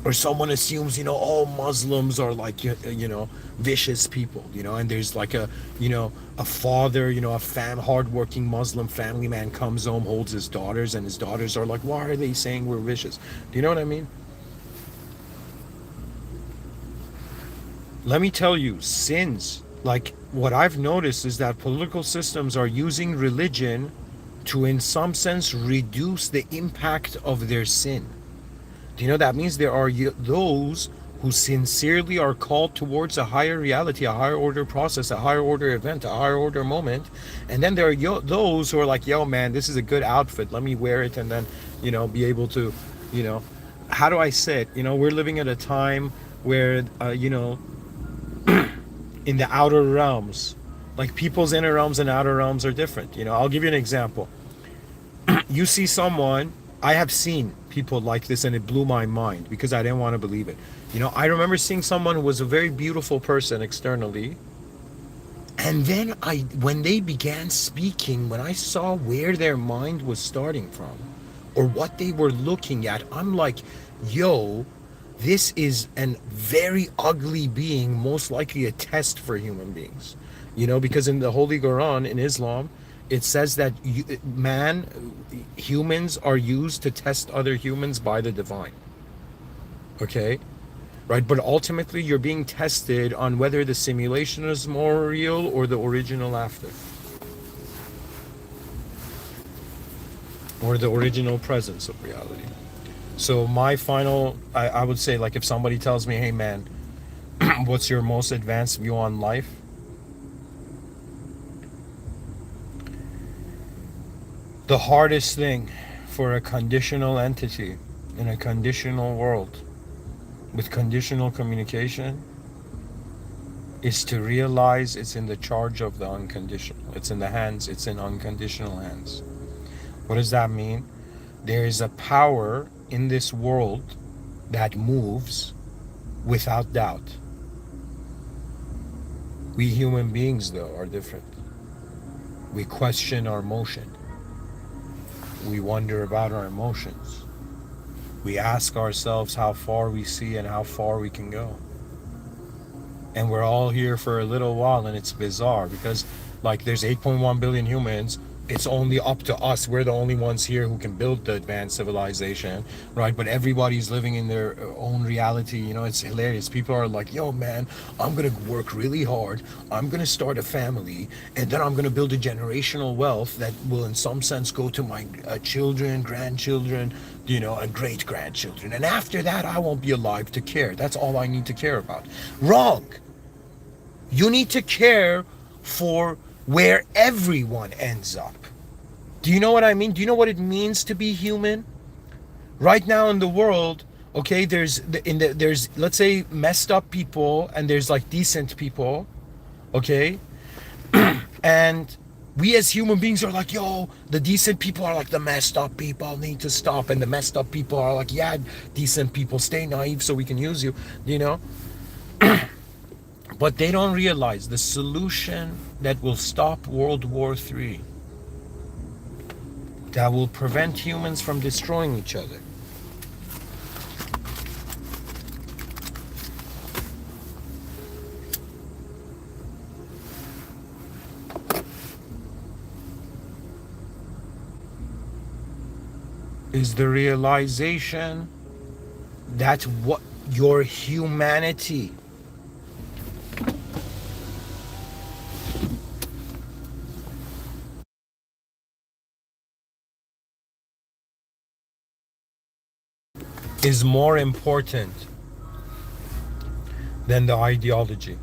Or someone assumes, you know, all Muslims are like, you know, vicious people, you know, and there's like a, you know, a father, you know, a hardworking Muslim family man comes home, holds his daughters, and his daughters are like, why are they saying we're vicious? Do you know what I mean? Let me tell you, sins, like what I've noticed is that political systems are using religion to, in some sense, reduce the impact of their sin. Do you know that means there are those who sincerely are called towards a higher reality, a higher order process, a higher order event, a higher order moment, and then there are those who are like, yo, man, this is a good outfit, let me wear it, and then, you know, be able to, you know, how do I say it? You know, we're living at a time where, you know, in the outer realms, like people's inner realms and outer realms are different. You know, I'll give you an example. You see someone, I have seen people like this and it blew my mind because I didn't want to believe it. You know, I remember seeing someone who was a very beautiful person externally, and then when they began speaking, when I saw where their mind was starting from or what they were looking at, I'm like, yo, this is a very ugly being, most likely a test for human beings. You know, because in the Holy Quran, in Islam, it says that humans are used to test other humans by the divine. Okay? Right? But ultimately, you're being tested on whether the simulation is more real or the original after. or the original presence of reality. So my final, I would say, like if somebody tells me, hey man, what's your most advanced view on life? The hardest thing for a conditional entity in a conditional world with conditional communication is to realize it's in the charge of the unconditional. It's in the hands, it's in unconditional hands. What does that mean? There is a power in this world that moves without doubt. We human beings, though, are different. We question our motion. We wonder about our emotions. We ask ourselves how far we see and how far we can go. And we're all here for a little while, and it's bizarre because, like, there's 8.1 billion humans. It's only up to us. We're the only ones here who can build the advanced civilization, right? But everybody's living in their own reality. You know, it's hilarious. People are like, yo, man, I'm going to work really hard. I'm going to start a family, and then I'm going to build a generational wealth that will, in some sense, go to my children, grandchildren, you know, and great grandchildren. And after that, I won't be alive to care. That's all I need to care about. Wrong. You need to care for where everyone ends up. Do you know what I mean? Do you know what it means to be human? Right now in the world, okay, there's let's say messed up people and there's like decent people, okay? And we as human beings are like, yo, the decent people are like, the messed up people need to stop, and the messed up people are like, yeah, decent people, stay naive so we can use you, you know? But they don't realize the solution that will stop World War III, that will prevent humans from destroying each other, is the realization that what your humanity is more important than the ideology.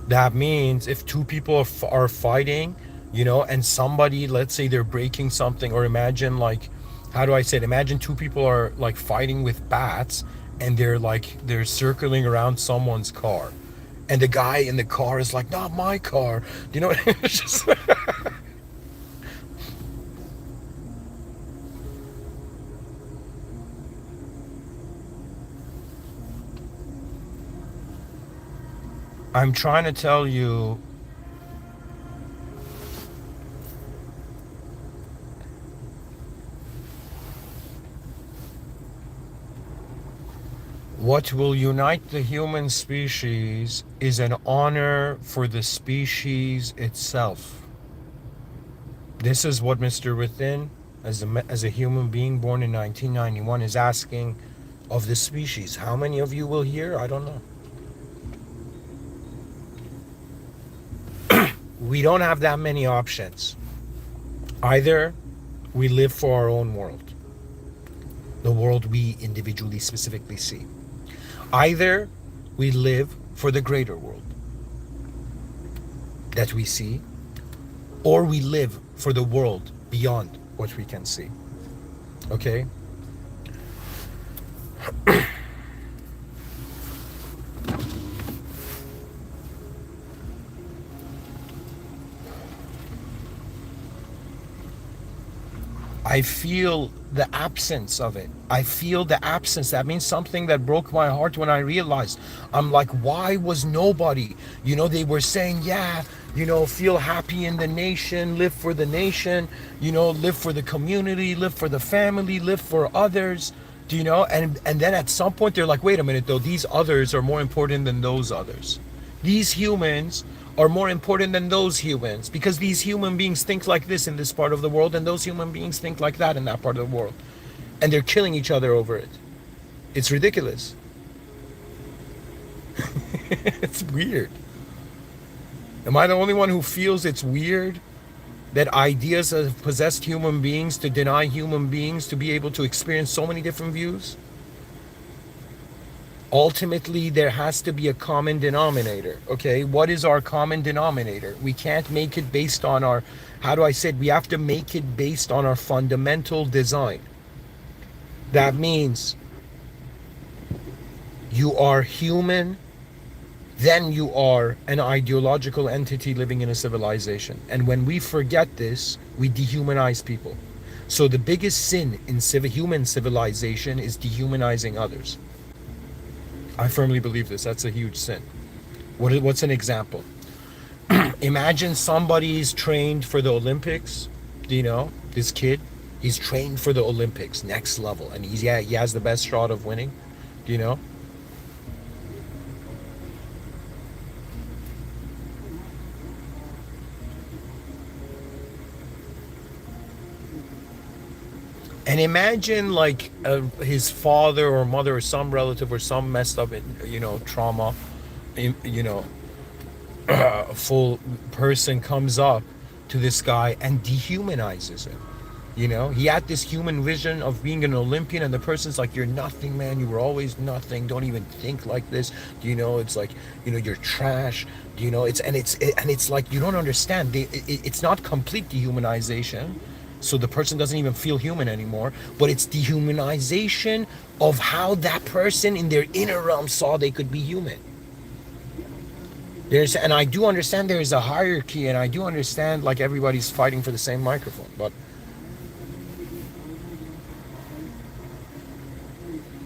That means if two people are fighting, you know, and somebody, let's say they're breaking something, or imagine like, how do I say it? Imagine two people are like fighting with bats and they're circling around someone's car. And the guy in the car is like, not my car. You know, it's just I'm trying to tell you, what will unite the human species is an honor for the species itself. This is what Mr. Within, as a human being born in 1991, is asking of the species. How many of you will hear? I don't know. We don't have that many options. Either we live for our own world, the world we individually specifically see. Either we live for the greater world that we see, or we live for the world beyond what we can see. Okay? I feel the absence of it. I feel the absence. That means something that broke my heart when I realized. I'm like, why was nobody? You know, they were saying, yeah, you know, feel happy in the nation, live for the nation, you know, live for the community, live for the family, live for others. Do you know? And then at some point they're like, wait a minute though, these others are more important than those others. These humans are more important than those humans, because these human beings think like this in this part of the world, and those human beings think like that in that part of the world. And they're killing each other over it. It's ridiculous. It's weird. Am I the only one who feels it's weird? that ideas have possessed human beings to deny human beings to be able to experience so many different views? Ultimately, there has to be a common denominator. Okay, what is our common denominator? We can't make it based on our, how do I say it? We have to make it based on our fundamental design. That means you are human, then you are an ideological entity living in a civilization. And when we forget this, we dehumanize people. So the biggest sin in human civilization is dehumanizing others. I firmly believe this. That's a huge sin. What's an example? Imagine somebody's trained for the Olympics. You know, this kid, he's trained for the Olympics, next level, and he has the best shot of winning. You know, and imagine like his father or mother or some relative or some messed up, trauma, you know, a full person comes up to this guy and dehumanizes him. You know, he had this human vision of being an Olympian, and the person's like, "You're nothing, man. You were always nothing. Don't even think like this." It's like, you're trash. It's like you don't understand. It's not complete dehumanization, so the person doesn't even feel human anymore. But it's dehumanization of how that person in their inner realm saw they could be human. And I do understand there is a hierarchy, and I do understand like everybody's fighting for the same microphone, but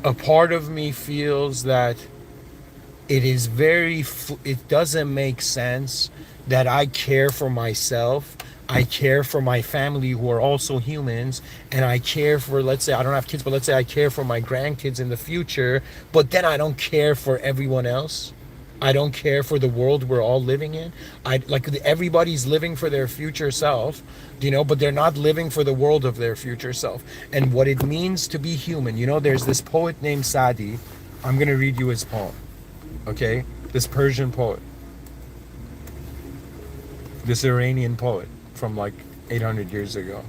a part of me feels that it doesn't make sense that I care for myself, I care for my family who are also humans, and I care for, let's say I don't have kids, but let's say I care for my grandkids in the future, but then I don't care for everyone else. I don't care for the world we're all living in. Everybody's living for their future self, but they're not living for the world of their future self. And what it means to be human. There's this poet named Sadi. I'm going to read you his poem. Okay? This Persian poet. This Iranian poet from like 800 years ago.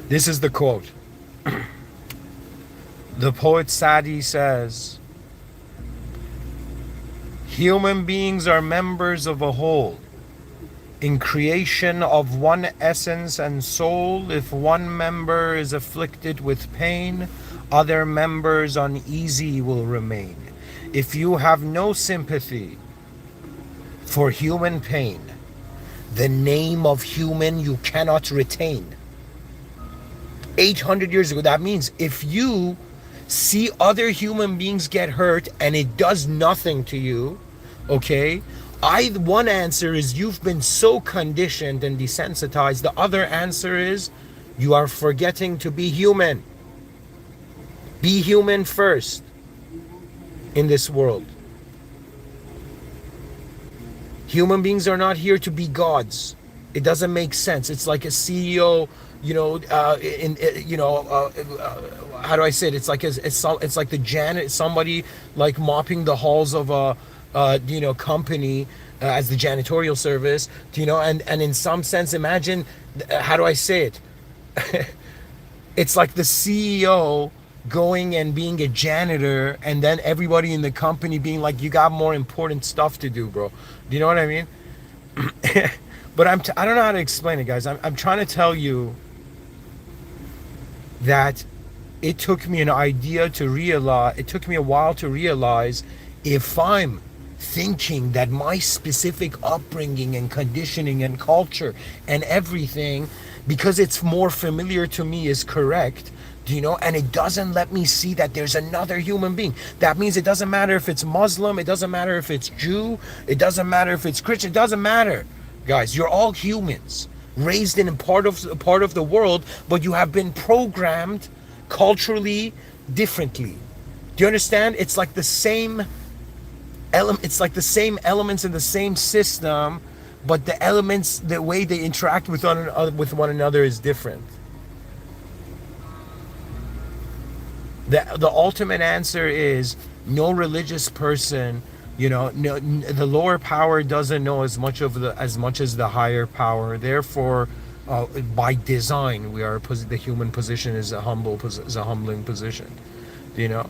This is the quote. The poet Sadi says, "Human beings are members of a whole. In creation of one essence and soul, if one member is afflicted with pain, other members uneasy will remain. If you have no sympathy for human pain, the name of human you cannot retain." 800 years ago. That means if you see other human beings get hurt and it does nothing to you, okay, one answer is you've been so conditioned and desensitized. The other answer is you are forgetting to be human. Be human first in this world. Human beings are not here to be gods. It doesn't make sense. It's like a CEO, how do I say it? It's like the janitor, somebody like mopping the halls of a company as the janitorial service. And in some sense, imagine, how do I say it? It's like the CEO going and being a janitor, and then everybody in the company being like, "You got more important stuff to do, bro." Do you know what I mean? But I don't know how to explain it, guys. I'm trying to tell you that it took me a while to realize, if I'm thinking that my specific upbringing and conditioning and culture and everything, because it's more familiar to me, is correct, and it doesn't let me see that there's another human being. That means it doesn't matter if it's Muslim, it doesn't matter if it's Jew, it doesn't matter if it's Christian, it doesn't matter. Guys, you're all humans, raised in a part of the world, but you have been programmed culturally differently. Do you understand? It's like the same elements in the same system, but the elements, the way they interact with one another is different. The ultimate answer is No religious person, no, the lower power doesn't know as much as the higher power. Therefore, by design, the human position is a humbling position. You know.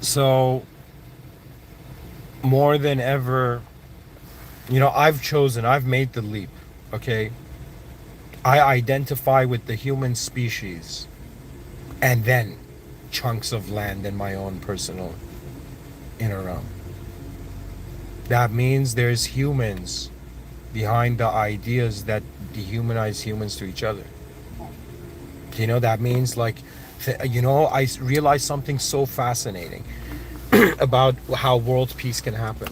So more than ever, I've made the leap. Okay, I identify with the human species, and then chunks of land in my own personal inner realm. That means there's humans behind the ideas that dehumanize humans to each other. That means, like, I realized something so fascinating about how world peace can happen.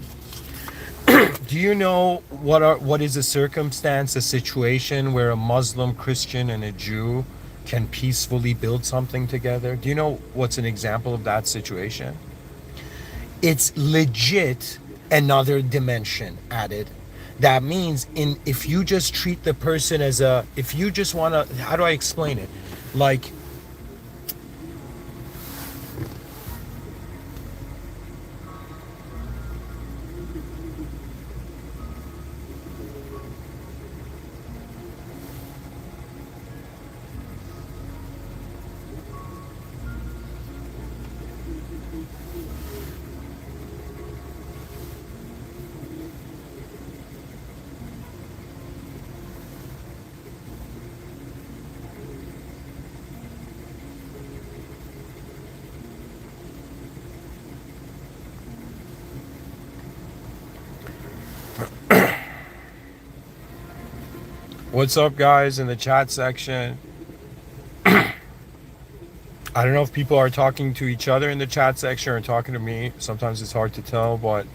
Do you know what is a circumstance, a situation where a Muslim, Christian, and a Jew can peacefully build something together? Do you know what's an example of that situation? It's legit another dimension added. That means if you just treat the person if you just want to, how do I explain it? Like, what's up, guys, in the chat section? I don't know if people are talking to each other in the chat section or talking to me. Sometimes it's hard to tell, but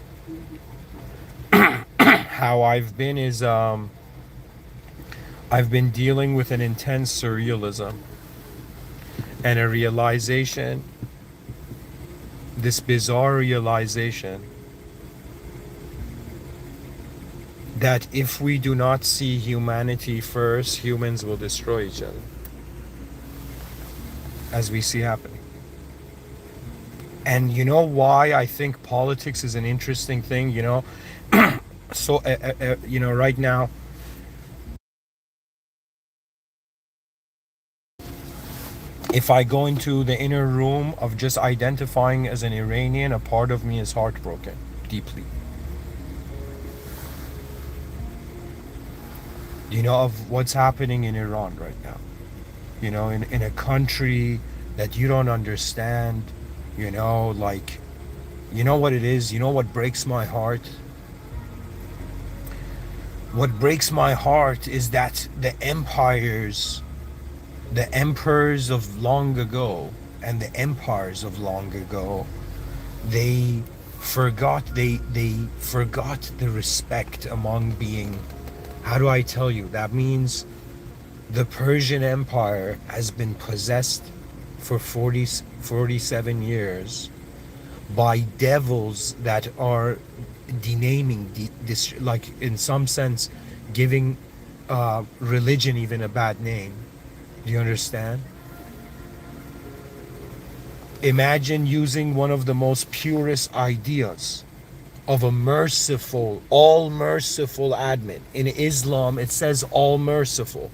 how I've been is I've been dealing with an intense surrealism and a realization, this bizarre realization that if we do not see humanity first, humans will destroy each other, as we see happening. And you know why I think politics is an interesting thing, so right now, if I go into the inner room of just identifying as an Iranian, a part of me is heartbroken deeply. Of what's happening in Iran right now. In a country that you don't understand, like, what it is, what breaks my heart? What breaks my heart is that the emperors of long ago and the empires of long ago, they forgot the respect among being. How do I tell you? That means the Persian Empire has been possessed for 47 years by devils that are denaming this, like, in some sense, giving religion even a bad name. Do you understand? Imagine using one of the most purest ideas of a merciful, all-merciful admin. In Islam, it says all-merciful.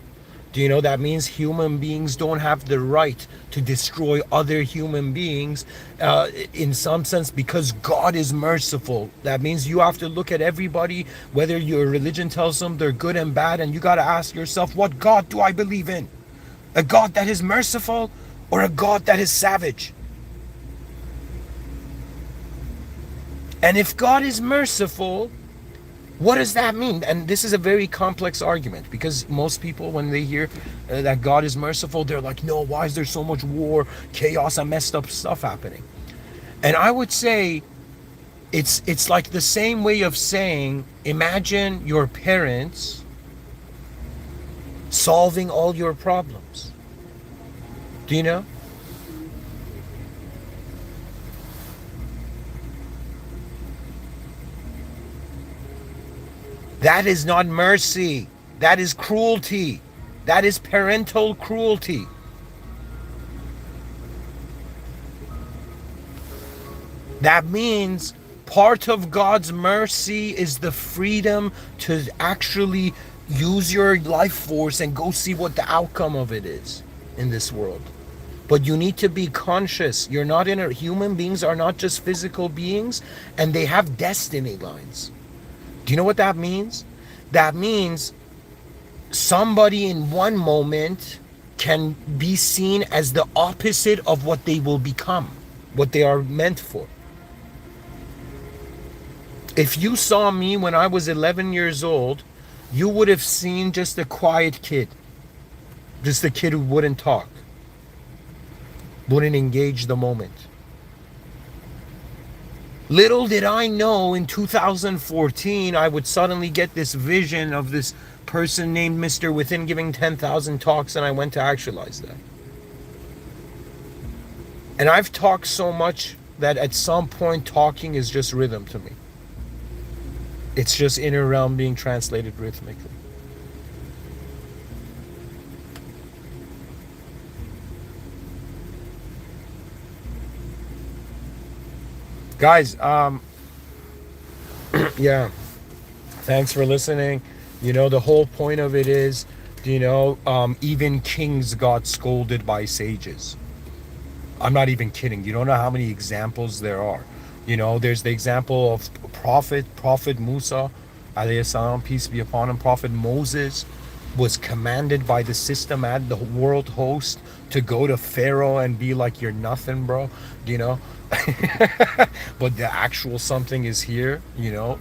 Do you know that means human beings don't have the right to destroy other human beings in some sense, because God is merciful. That means you have to look at everybody, whether your religion tells them they're good and bad, and you got to ask yourself, what God do I believe in? A God that is merciful or a God that is savage? And if God is merciful, what does that mean? And this is a very complex argument, because most people, when they hear that God is merciful, they're like, no, why is there so much war, chaos, and messed up stuff happening? And I would say It's like the same way of saying, imagine your parents solving all your problems. Do you know? That is not mercy. That is cruelty. That is parental cruelty. That means part of God's mercy is the freedom to actually use your life force and go see what the outcome of it is in this world. But you need to be conscious. You're not in a, human beings are not just physical beings, and they have destiny lines. Do you know what that means? That means somebody in one moment can be seen as the opposite of what they will become, what they are meant for. If you saw me when I was 11 years old, you would have seen just a quiet kid. Just a kid who wouldn't talk, wouldn't engage the moment. Little did I know in 2014, I would suddenly get this vision of this person named Mr.Within giving 10,000 talks, and I went to actualize that. And I've talked so much that at some point talking is just rhythm to me. It's just inner realm being translated rhythmically. Guys, yeah, thanks for listening. You know, the whole point of it is, you know, even kings got scolded by sages. I'm not even kidding. You don't know how many examples there are. You know, there's the example of Prophet Musa, alayhi salam, peace be upon him. Prophet Moses was commanded by the system and the world host to go to Pharaoh and be like, you're nothing, bro. You know? But the actual something is here, you know.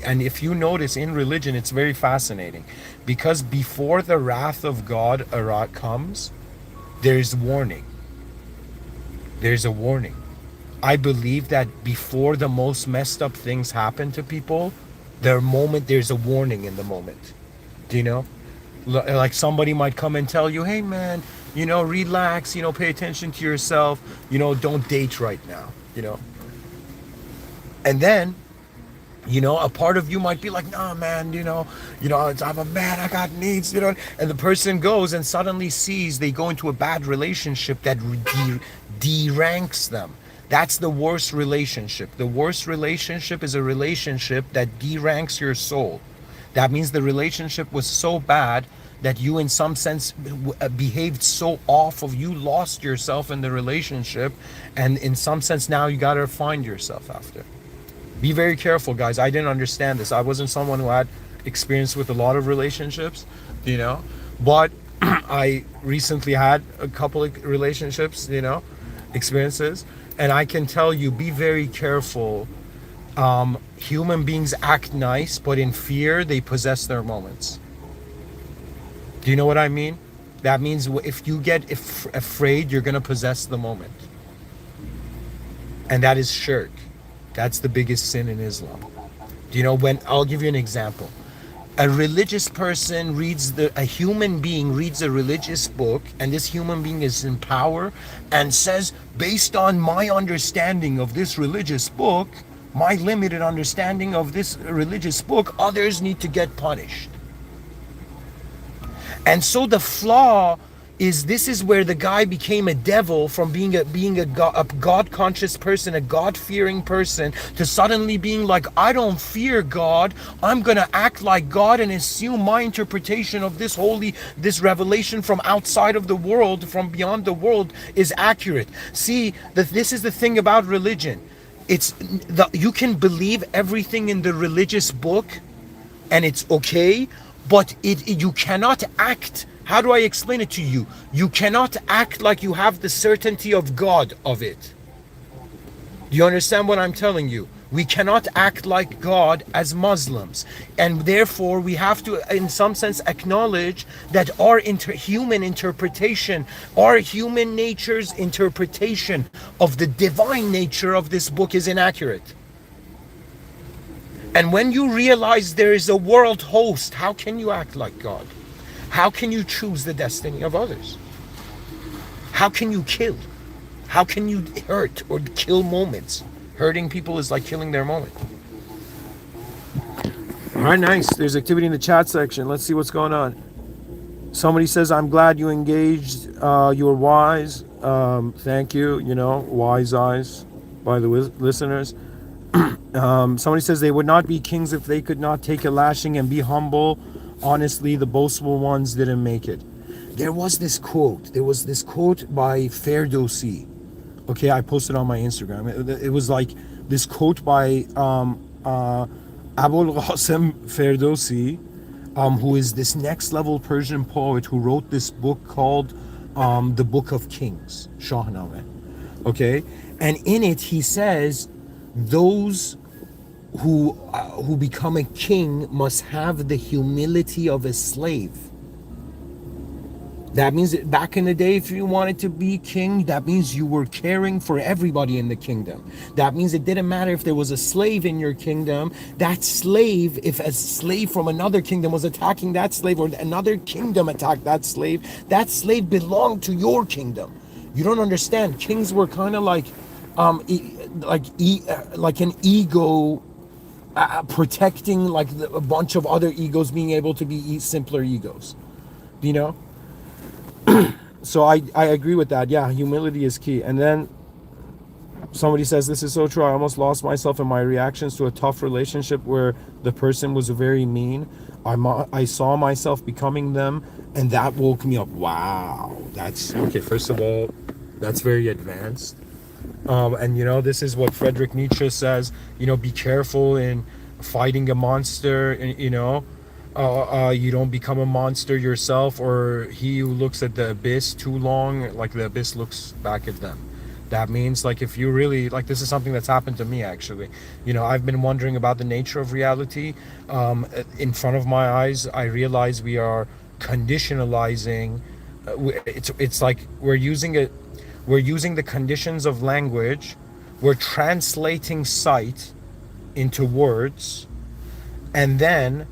And if you notice in religion, it's very fascinating, because before the wrath of God comes, there's warning. There's a warning. I believe that before the most messed up things happen to people, there's a warning in the moment. Do you know? Like somebody might come and tell you, hey man, you know, relax, you know, pay attention to yourself, you know, don't date right now, you know. And then, you know, a part of you might be like, nah man, you know, I'm a man, I got needs, you know. And the person goes and suddenly sees they go into a bad relationship that de-ranks them. That's the worst relationship. The worst relationship is a relationship that de-ranks your soul. That means the relationship was so bad that you in some sense behaved so off of, you lost yourself in the relationship, and in some sense now you gotta find yourself after. Be very careful, guys. I didn't understand this. I wasn't someone who had experience with a lot of relationships, you know, but I recently had a couple of relationships, you know, experiences, and I can tell you, be very careful. Human beings act nice, but in fear they possess their moments. Do you know what I mean? That means if you get afraid, you're gonna possess the moment, and that is shirk. That's the biggest sin in Islam. Do you know, when I'll give you an example. A religious person a human being reads a religious book, and this human being is in power and says, based on my understanding of this religious book, my limited understanding of this religious book, others need to get punished. And so the flaw is, this is where the guy became a devil, from being a God conscious person, a God fearing person, to suddenly being like, I don't fear God, I'm gonna act like God and assume my interpretation of this revelation from outside of the world, from beyond the world, is accurate. See, this is the thing about religion. You can believe everything in the religious book and it's okay, but you cannot act. How do I explain it to you? You cannot act like you have the certainty of God of it. Do you understand what I'm telling you? We cannot act like God as Muslims, and therefore we have to, in some sense, acknowledge that our human interpretation, our human nature's interpretation of the divine nature of this book is inaccurate. And when you realize there is a world host, how can you act like God? How can you choose the destiny of others? How can you kill? How can you hurt or kill moments? Hurting people is like killing their moment. All right, nice. There's activity in the chat section. Let's see what's going on. Somebody says, I'm glad you engaged. You were wise. Thank you. You know, wise eyes by the listeners. Somebody says they would not be kings if they could not take a lashing and be humble. Honestly, the boastful ones didn't make it. There was this quote. There was this quote by Ferdowsi. Okay, I posted on my Instagram. It was like this quote by Abul Qasim Ferdowsi, who is this next level Persian poet who wrote this book called The Book of Kings, Shahnameh. Okay, and in it he says, those who become a king must have the humility of a slave. That means that back in the day, if you wanted to be king, that means you were caring for everybody in the kingdom. That means it didn't matter if there was a slave in your kingdom. That slave, if a slave from another kingdom was attacking that slave, or another kingdom attacked that slave belonged to your kingdom. You don't understand. Kings were kind of like an ego, protecting like a bunch of other egos being able to be simpler egos. You know? So I agree with that. Yeah, humility is key. And then somebody says, this is so true. I almost lost myself in my reactions to a tough relationship where the person was very mean. I saw myself becoming them, and that woke me up. Wow. That's okay. First of all, that's very advanced. And you know, this is what Friedrich Nietzsche says, you know, be careful in fighting a monster, and you know, you don't become a monster yourself, or he who looks at the abyss too long, like the abyss looks back at them. That means, like, if you really, like, this is something that's happened to me actually. You know, I've been wondering about the nature of reality. In front of my eyes, I realize we are conditionalizing. It's like we're using the conditions of language. We're translating sight into words, and then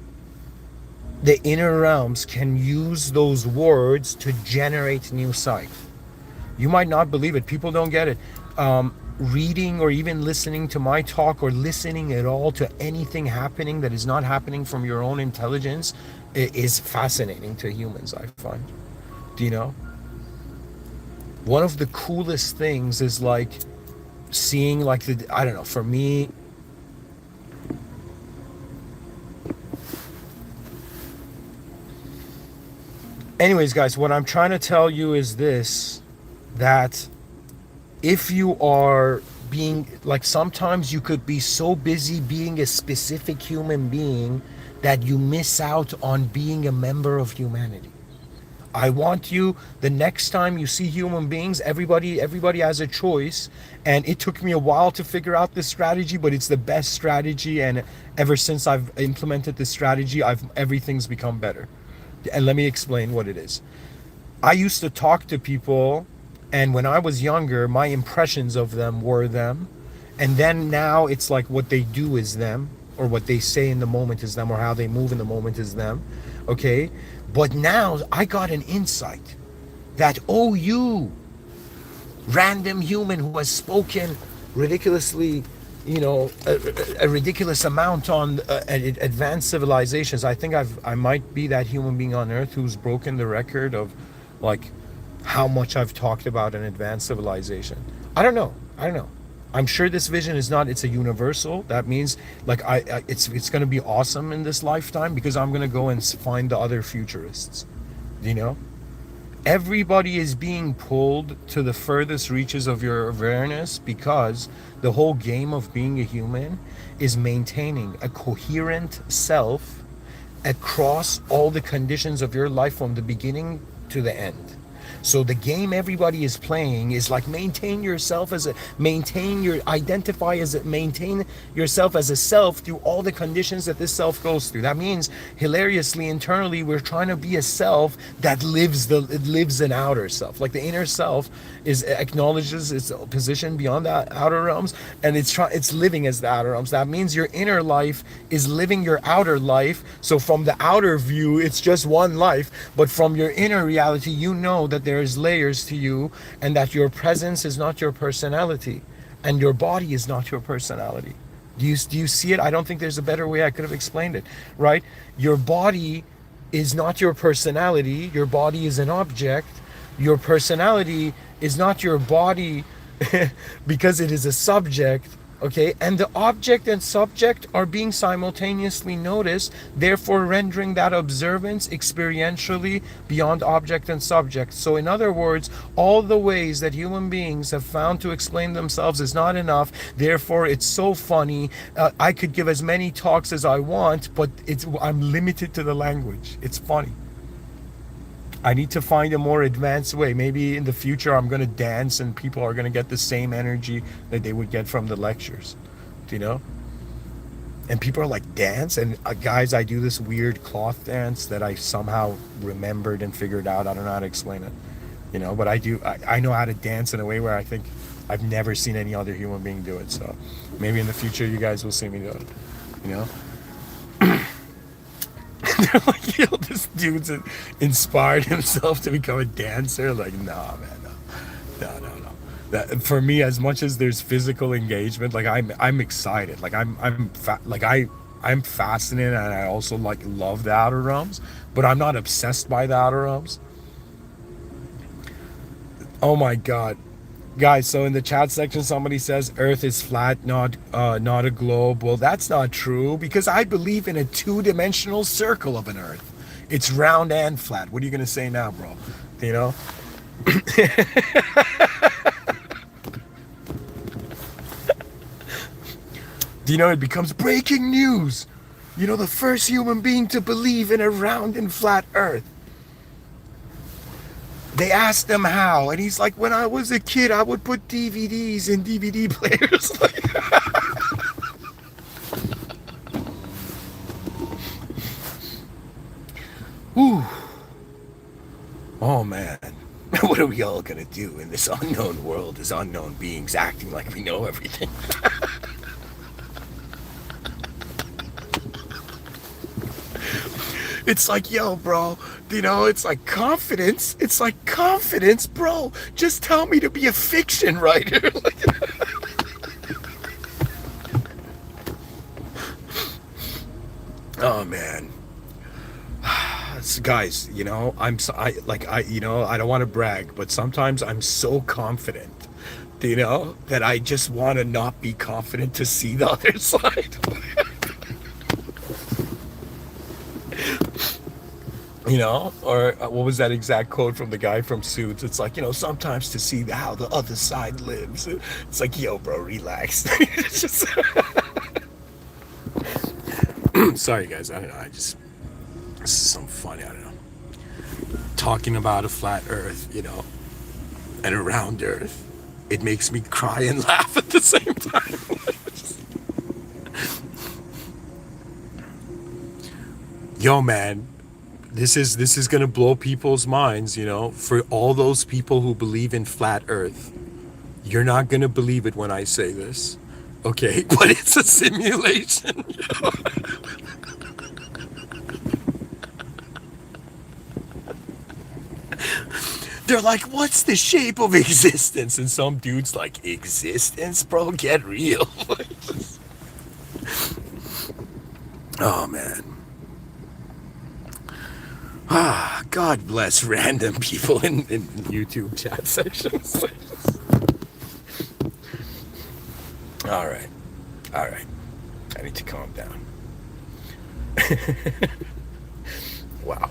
the inner realms can use those words to generate new sight. You might not believe it. People don't get it. Reading or even listening to my talk, or listening at all to anything happening that is not happening from your own intelligence, is fascinating to humans, I find. Do you know? One of the coolest things is like seeing, like, I don't know, for me, anyways, guys, what I'm trying to tell you is this, that if you are being, like, sometimes you could be so busy being a specific human being that you miss out on being a member of humanity. I want you, the next time you see human beings, everybody has a choice, and it took me a while to figure out this strategy, but it's the best strategy, and ever since I've implemented this strategy, everything's become better. And let me explain what it is. I used to talk to people, and when I was younger, my impressions of them were them, and then now it's like what they do is them, or what they say in the moment is them, or how they move in the moment is them. Okay? But now I got an insight that, oh, you random human who has spoken ridiculously, you know, a ridiculous amount on advanced civilizations. I think I might be that human being on earth who's broken the record of, like, how much I've talked about an advanced civilization. I don't know. I'm sure this vision is not, it's a universal. That means, like, it's going to be awesome in this lifetime, because I'm going to go and find the other futurists. You know? Everybody is being pulled to the furthest reaches of your awareness, because the whole game of being a human is maintaining a coherent self across all the conditions of your life from the beginning to the end. So the game everybody is playing is like maintain yourself as a maintain your identify as a maintain yourself as a self through all the conditions that this self goes through. That means hilariously internally we're trying to be a self that lives an outer self. Like the inner self is acknowledges its position beyond the outer realms, and it's living as the outer realms. That means your inner life is living your outer life. So from the outer view it's just one life, but from your inner reality you know that there's layers to you, and that your presence is not your personality and your body is not your personality. Do you see it? I don't think there's a better way I could have explained it, right? Your body is not your personality. Your body is an object. Your personality is not your body because it is a subject, okay? And the object and subject are being simultaneously noticed, therefore rendering that observance experientially beyond object and subject. So in other words, all the ways that human beings have found to explain themselves is not enough, therefore it's so funny. I could give as many talks as I want, but I'm limited to the language. It's funny. I need to find a more advanced way. Maybe in the future I'm going to dance and people are going to get the same energy that they would get from the lectures. Do you know? And people are like, dance? And guys, I do this weird cloth dance that I somehow remembered and figured out. I don't know how to explain it. You know, but I know how to dance in a way where I think I've never seen any other human being do it. So maybe in the future you guys will see me do it. You know? They're like, yo, this dude's inspired himself to become a dancer. Like, nah, man, no. That for me, as much as there's physical engagement, like I'm excited. Like I'm fascinated, and I also like love the outer realms, but I'm not obsessed by the outer realms. Oh my god. Guys, so in the chat section somebody says Earth is flat, not a globe. Well, that's not true, because I believe in a two-dimensional circle of an Earth. It's round and flat. What are you gonna say now, bro? You know? Do you know, it becomes breaking news? You know, the first human being to believe in a round and flat Earth. They asked him how, and he's like, when I was a kid, I would put DVDs in DVD players. Whew. Oh man, what are we all gonna do in this unknown world as unknown beings acting like we know everything? It's like, yo, bro, you know, it's like confidence. It's like confidence, bro. Just tell me to be a fiction writer. Oh man. So guys, you know, you know, I don't want to brag, but sometimes I'm so confident, you know, that I just want to not be confident to see the other side. You know, or what was that exact quote from the guy from Suits? It's like, you know, sometimes to see how the other side lives. It's like, yo, bro, relax. It's just sorry, guys. I don't know. This is some funny. I don't know. Talking about a flat Earth, you know, and a round Earth, it makes me cry and laugh at the same time. Yo, man. This is gonna blow people's minds, you know. For all those people who believe in flat Earth, you're not gonna believe it when I say this, okay? But it's a simulation. You know? They're like, what's the shape of existence? And some dude's like, existence, bro? Get real. Oh man. Ah, God bless random people in YouTube chat sections. All right. I need to calm down. Wow.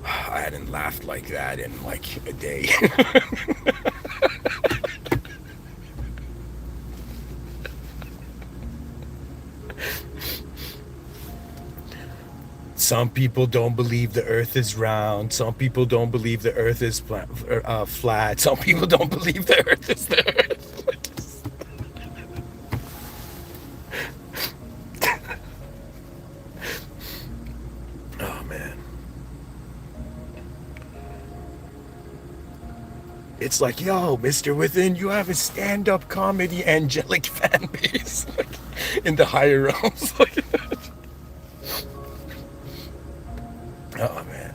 I hadn't laughed like that in like a day. Some people don't believe the earth is round. Some people don't believe the earth is flat. Some people don't believe the earth is the earth. Oh, man. It's like, yo, Mr. Within, you have a stand-up comedy angelic fan base in the higher realms. Oh, man.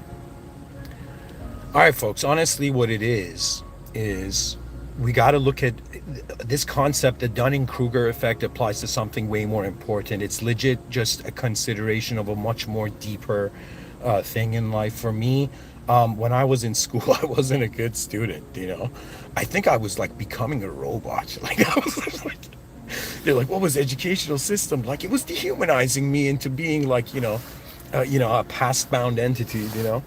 All right, folks. Honestly, what it is we got to look at this concept. The Dunning-Kruger effect applies to something way more important. It's legit just a consideration of a much more deeper thing in life. For me, when I was in school, I wasn't a good student, you know. I think I was like becoming a robot. Like, I was like, they're like, what was the educational system? Like, it was dehumanizing me into being like, a past-bound entity, you know.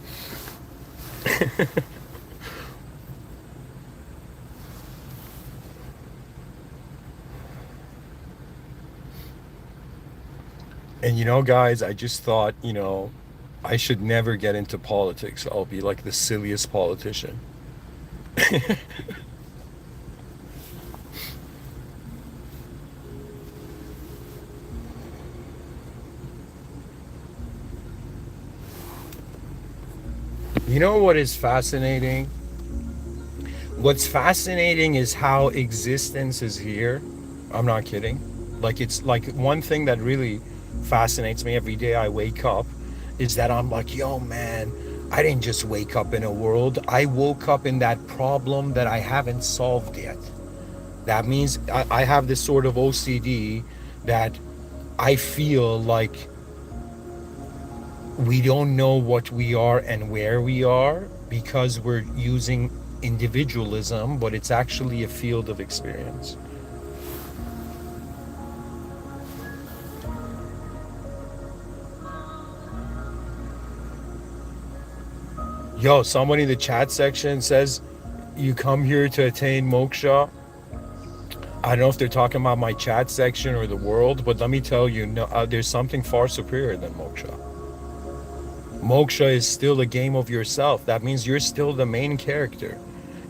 And guys, I just thought, I should never get into politics. I'll be like the silliest politician. You know what is fascinating? What's fascinating is how existence is here. I'm not kidding. Like, it's like one thing that really fascinates me every day I wake up is that I'm like, yo, man, I didn't just wake up in a world. I woke up in that problem that I haven't solved yet. That means I have this sort of OCD that I feel like we don't know what we are and where we are because we're using individualism, but it's actually a field of experience. Yo, somebody in the chat section says you come here to attain moksha. I don't know if they're talking about my chat section or the world, but let me tell you, no, there's something far superior than moksha. Moksha is still a game of yourself. That means you're still the main character.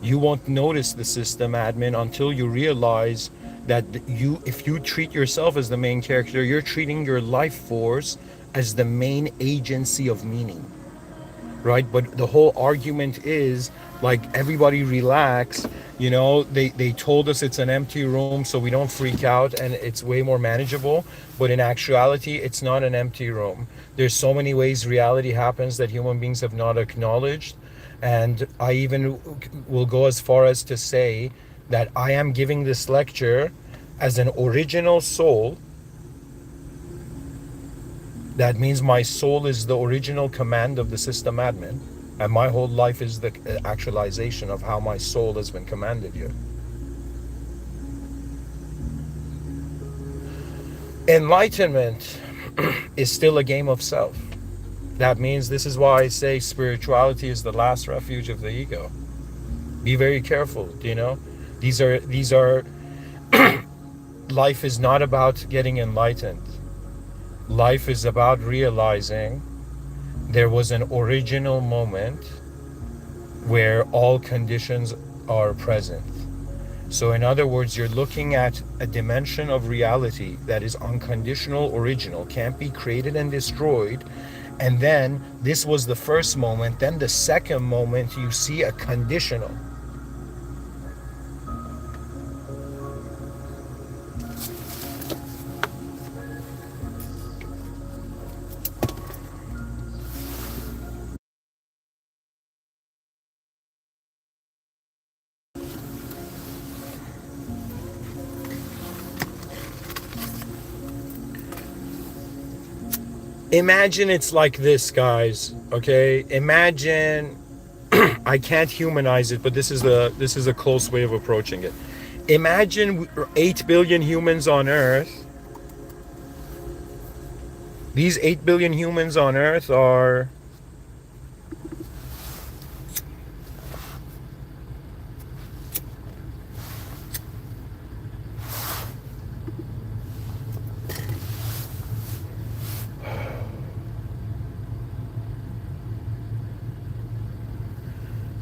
You won't notice the system admin until you realize that if you treat yourself as the main character, you're treating your life force as the main agency of meaning. Right? But the whole argument is like, everybody relax, they told us it's an empty room so we don't freak out and it's way more manageable. But in actuality, it's not an empty room. There's so many ways reality happens that human beings have not acknowledged. And I even will go as far as to say that I am giving this lecture as an original soul. That means my soul is the original command of the system admin, and my whole life is the actualization of how my soul has been commanded here. Enlightenment is still a game of self. That means this is why I say spirituality is the last refuge of the ego. Be very careful, These are life is not about getting enlightened. Life is about realizing there was an original moment where all conditions are present. So in other words, you're looking at a dimension of reality that is unconditional, original, can't be created and destroyed. And then this was the first moment. Then the second moment, you see a conditional. Imagine it's like this, guys. Okay, imagine I can't humanize it, but this is a close way of approaching it. Imagine 8 billion humans on Earth. These 8 billion humans on Earth are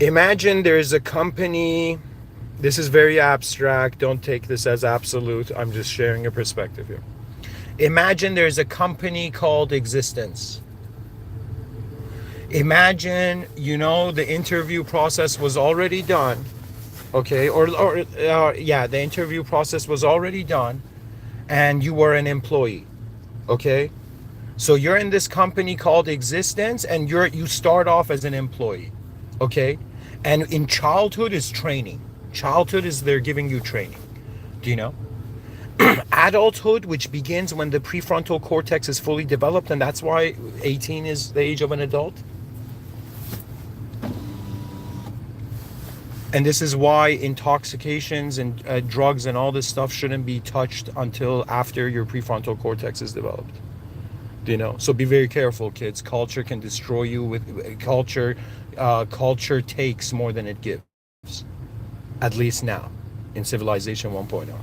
Imagine there's a company. This is very abstract. Don't take this as absolute. I'm just sharing a perspective here. Imagine there's a company called Existence. Imagine, the interview process was already done. Okay, yeah, the interview process was already done, and you were an employee. Okay, so you're in this company called Existence, and you start off as an employee. Okay, and in childhood is training. Childhood is they're giving you training. Do you know? Adulthood, which begins when the prefrontal cortex is fully developed, and that's why 18 is the age of an adult. And this is why intoxications and drugs and all this stuff shouldn't be touched until after your prefrontal cortex is developed. Do you know? So be very careful, kids. Culture can destroy you with culture. Culture takes more than it gives. At least now, in Civilization 1.0.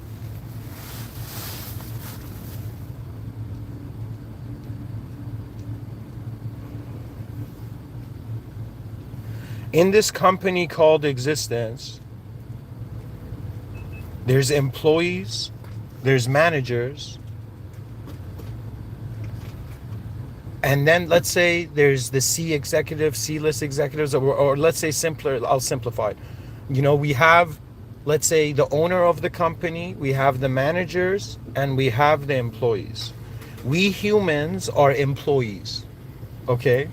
In this company called Existence, there's employees, there's managers, and then let's say there's the C executives, C-list executives, or let's say simpler, I'll simplify it. We have, let's say, the owner of the company, we have the managers, and we have the employees. We humans are employees, okay?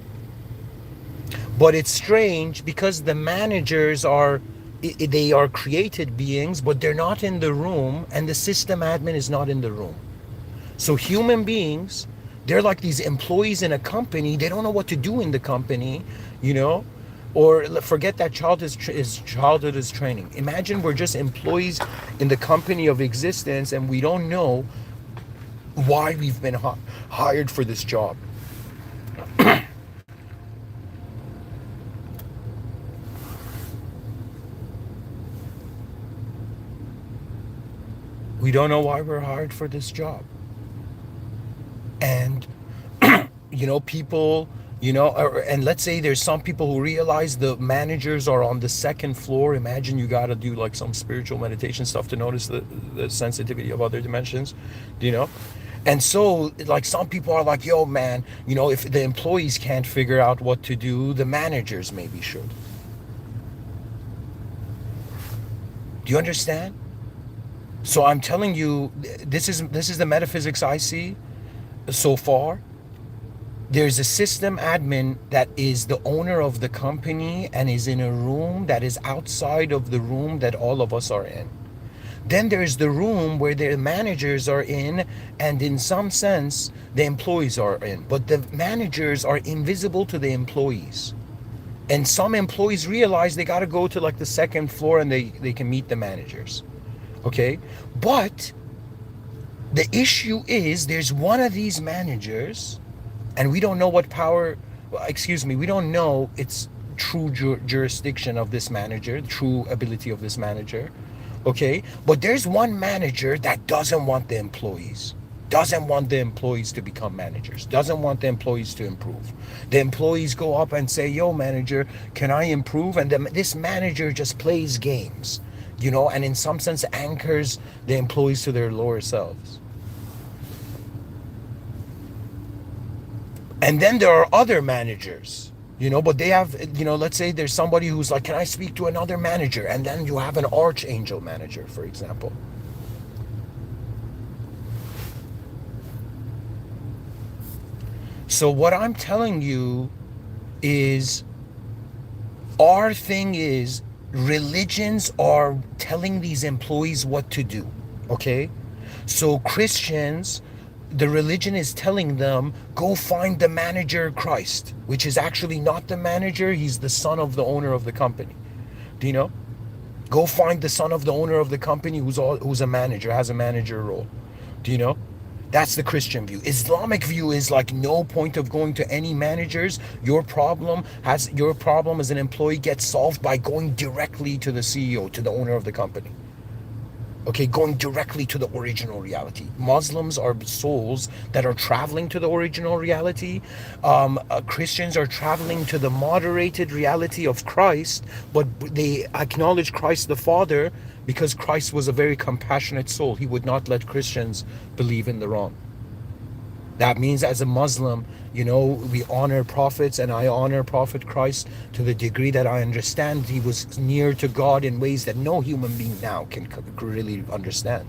But it's strange because the managers they are created beings, but they're not in the room, and the system admin is not in the room. So human beings, they're like these employees in a company. They don't know what to do in the company, or forget that childhood is training. Imagine we're just employees in the company of Existence, and we don't know why we've been hired for this job. We don't know why we're hired for this job. And, people, and let's say there's some people who realize the managers are on the second floor. Imagine you got to do like some spiritual meditation stuff to notice the sensitivity of other dimensions, And so, like, some people are like, yo, man, if the employees can't figure out what to do, the managers maybe should. Do you understand? So I'm telling you, this is the metaphysics I see so far. There's a system admin that is the owner of the company and is in a room that is outside of the room that all of us are in. Then there's the room where the managers are in, and in some sense, the employees are in. But the managers are invisible to the employees. And some employees realize they got to go to like the second floor and they can meet the managers. Okay, but the issue is there's one of these managers, and we don't know what power, we don't know its true jurisdiction of this manager, true ability of this manager. Okay, but there's one manager that doesn't want the employees, to become managers, doesn't want the employees to improve. The employees go up and say, yo, manager, can I improve? And this manager just plays games. And in some sense anchors the employees to their lower selves. And then there are other managers, but they have, let's say there's somebody who's like, can I speak to another manager? And then you have an archangel manager, for example. So what I'm telling you is, our thing is, religions are telling these employees what to do, okay? So Christians, the religion is telling them, go find the manager Christ, which is actually not the manager, he's the son of the owner of the company. Do you know? Go find the son of the owner of the company who's a manager, has a manager role. Do you know? That's the Christian view. Islamic view is like, no point of going to any managers. Your problem as an employee gets solved by going directly to the CEO, to the owner of the company. Okay, going directly to the original reality. Muslims are souls that are traveling to the original reality. Christians are traveling to the moderated reality of Christ, but they acknowledge Christ the Father because Christ was a very compassionate soul. He would not let Christians believe in the wrong. That means as a Muslim, we honor prophets, and I honor Prophet Christ to the degree that I understand he was near to God in ways that no human being now can really understand.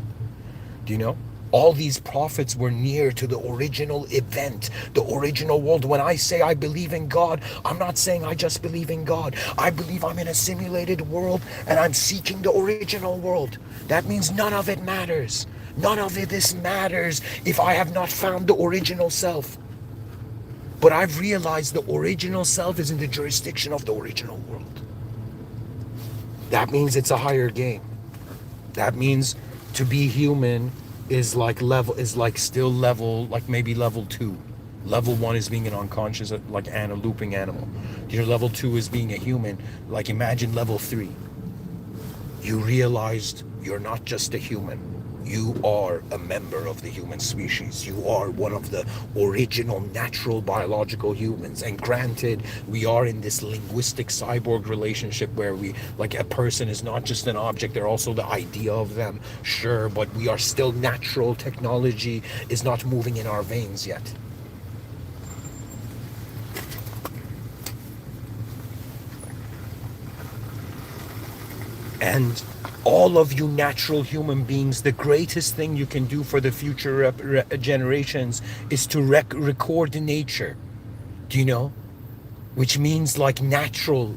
Do you know? All these prophets were near to the original event, the original world. When I say I believe in God, I'm not saying I just believe in God. I believe I'm in a simulated world and I'm seeking the original world. That means none of it matters. None of this matters if I have not found the original self. But I've realized the original self is in the jurisdiction of the original world. That means it's a higher game. That means to be human is like still level, like maybe level 2. Level 1 is being an unconscious, like a looping animal. Level 2 is being a human. Like imagine level 3. You realized you're not just a human. You are a member of the human species. You are one of the original natural biological humans. And granted, we are in this linguistic cyborg relationship where like a person is not just an object, they're also the idea of them. Sure, but we are still natural. Technology is not moving in our veins yet. And all of you natural human beings, the greatest thing you can do for the future generations is to record nature. Do you know? Which means like natural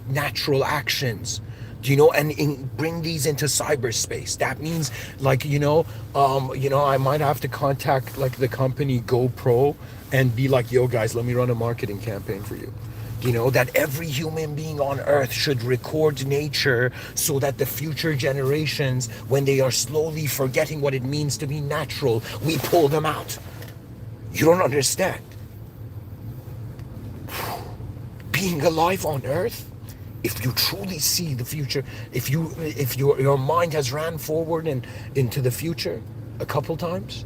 actions. Do you know? And bring these into cyberspace. That means like, I might have to contact like the company GoPro and be like, yo guys, let me run a marketing campaign for you. That every human being on earth should record nature so that the future generations, when they are slowly forgetting what it means to be natural, we pull them out. You don't understand. Being alive on earth, if you truly see the future, if your mind has ran forward and into the future a couple times,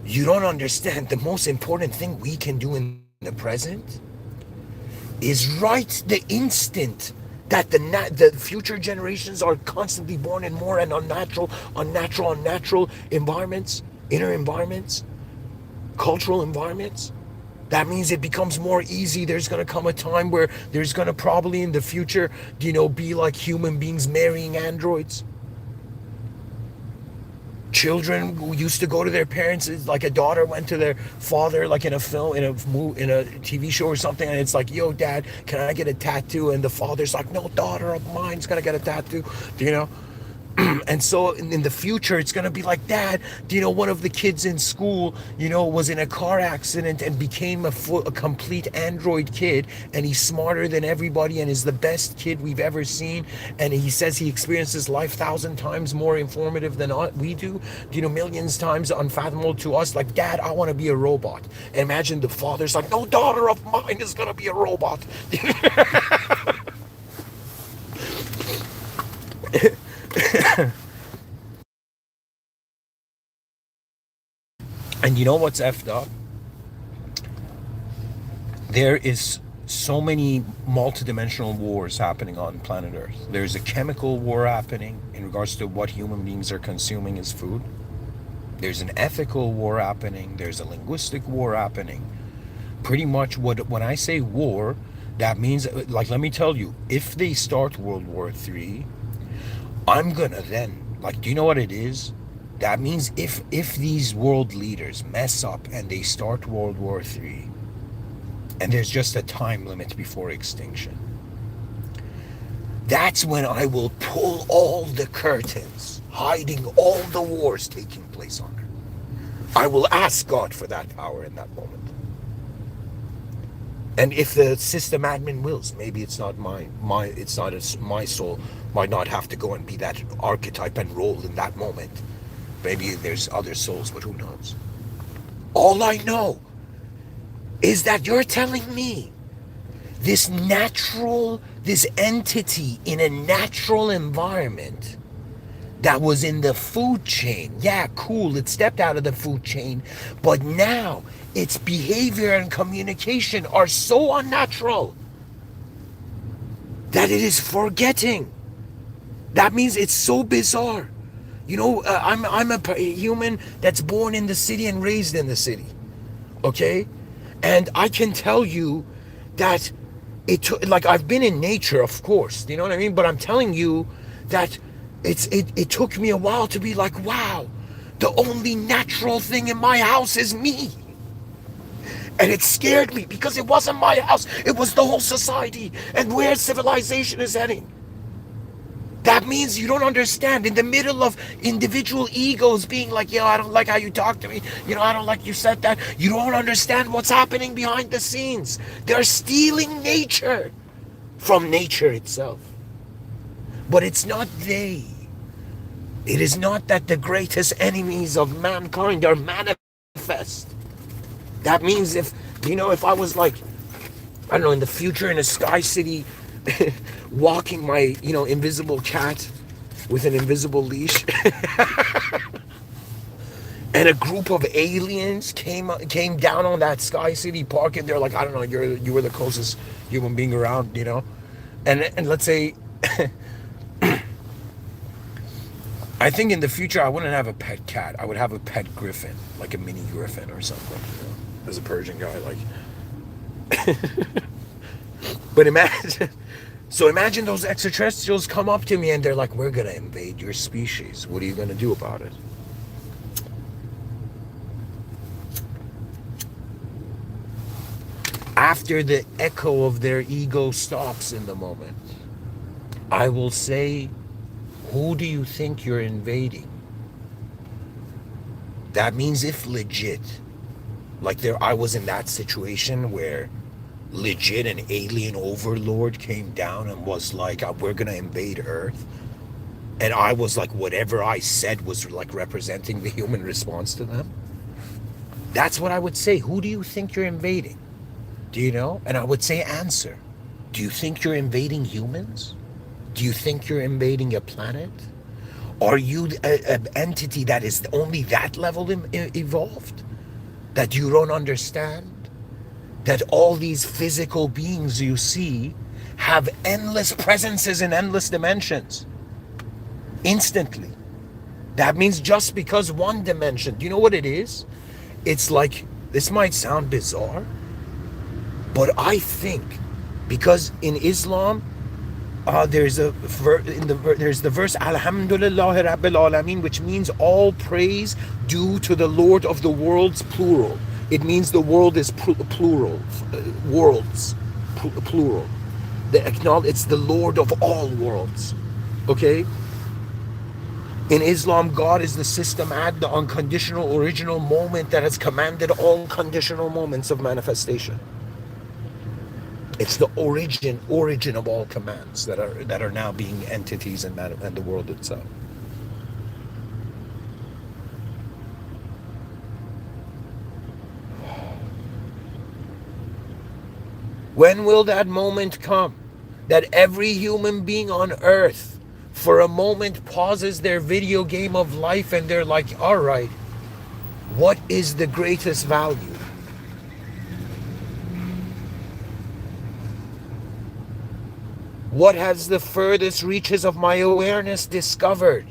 you don't understand the most important thing we can do in the present is right the instant that the future generations are constantly born in more and unnatural environments, inner environments, cultural environments. That means it becomes more easy. There's going to come a time where there's going to probably in the future, be like human beings marrying androids. Children who used to go to their parents, like a daughter went to their father, like in a film, in a TV show or something, and it's like, yo dad, can I get a tattoo? And the father's like, no, daughter of mine's gonna get a tattoo. And so in the future, it's going to be like, Dad, one of the kids in school, was in a car accident and became a complete android kid, and he's smarter than everybody and is the best kid we've ever seen. And he says he experiences life 1,000 times more informative than we do, millions times unfathomable to us. Like, Dad, I want to be a robot. And imagine the father's like, no, daughter of mine is going to be a robot. And you know what's effed up? There is so many multidimensional wars happening on planet Earth. There's a chemical war happening in regards to what human beings are consuming as food. There's an ethical war happening. There's a linguistic war happening. Pretty much when I say war, that means, like, let me tell you, if they start World War III, I'm gonna then, like, do you know what it is? That means if these world leaders mess up and they start World War III, and there's just a time limit before extinction, that's when I will pull all the curtains, hiding all the wars taking place on Earth. I will ask God for that power in that moment. And if the system admin wills, maybe it's not my soul might not have to go and be that archetype and role in that moment. Maybe there's other souls, but who knows? All I know is that you're telling me this entity in a natural environment that was in the food chain. Yeah, cool, it stepped out of the food chain, but now its behavior and communication are so unnatural that it is forgetting. That means it's so bizarre. You know, I'm a human that's born in the city and raised in the city, okay? And I can tell you that it took, like, I've been in nature, of course, you know what I mean? But I'm telling you that it took me a while to be like, wow, the only natural thing in my house is me. And it scared me because it wasn't my house, it was the whole society and where civilization is heading. That means you don't understand. In the middle of individual egos being like, yo, I don't like how you talk to me. You know, I don't like you said that. You don't understand what's happening behind the scenes. They're stealing nature from nature itself. But it's not they. It is not that the greatest enemies of mankind are manifest. That means if, you know, if I was like, I don't know, in the future in a sky city, walking my, you know, invisible cat with an invisible leash, and a group of aliens came down on that Sky City park, and they're like, I don't know, you were the closest human being around, you know, and let's say, I think in the future I wouldn't have a pet cat. I would have a pet griffin, like a mini griffin or something. You know? As a Persian guy, like. But imagine those extraterrestrials come up to me and they're like, we're gonna invade your species. What are you gonna do about it? After the echo of their ego stops in the moment, I will say, who do you think you're invading? That means if legit, like I was in that situation where legit an alien overlord came down and was like, we're gonna invade Earth, and I was like, whatever I said was like representing the human response to them, that's what I would say. Who do you think you're invading? Do you know? And I would say, answer. Do you think you're invading humans? Do you think you're invading a planet? Are you an entity that is only that level evolved, that you don't understand that all these physical beings you see have endless presences in endless dimensions instantly? That means just because one dimension, do you know what it is? It's like, this might sound bizarre, but I think because in Islam, there's the verse Alhamdulillah Rabbil Alameen, which means all praise due to the Lord of the worlds, plural. It means the world is plural, worlds, plural. It's the Lord of all worlds, okay? In Islam, God is the system at the unconditional original moment that has commanded all conditional moments of manifestation. It's the origin of all commands that are now being entities and the world itself. When will that moment come that every human being on earth for a moment pauses their video game of life and they're like, all right, what is the greatest value? What has the furthest reaches of my awareness discovered?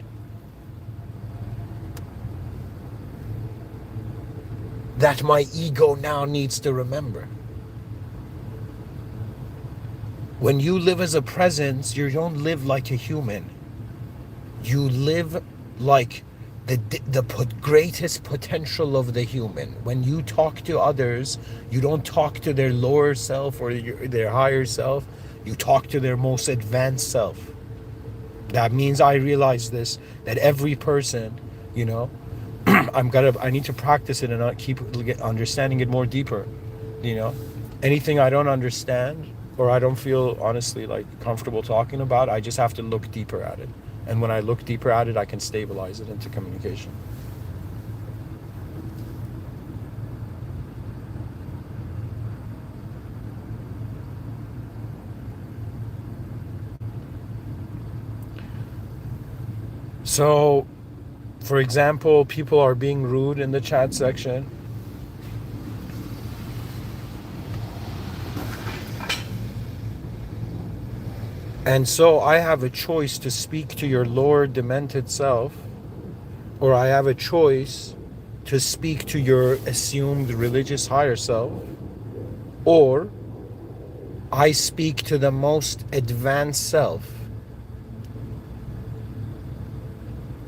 That my ego now needs to remember. When you live as a presence, you don't live like a human. You live like the greatest potential of the human. When you talk to others, you don't talk to their lower self or their higher self. You talk to their most advanced self. That means I realize this, that every person, you know, I need to practice it and not keep understanding it more deeper. You know, anything I don't understand or I don't feel honestly like comfortable talking about, I just have to look deeper at it. And when I look deeper at it, I can stabilize it into communication. So, for example, people are being rude in the chat section. And so I have a choice to speak to your lower demented self, or I have a choice to speak to your assumed religious higher self, or I speak to the most advanced self.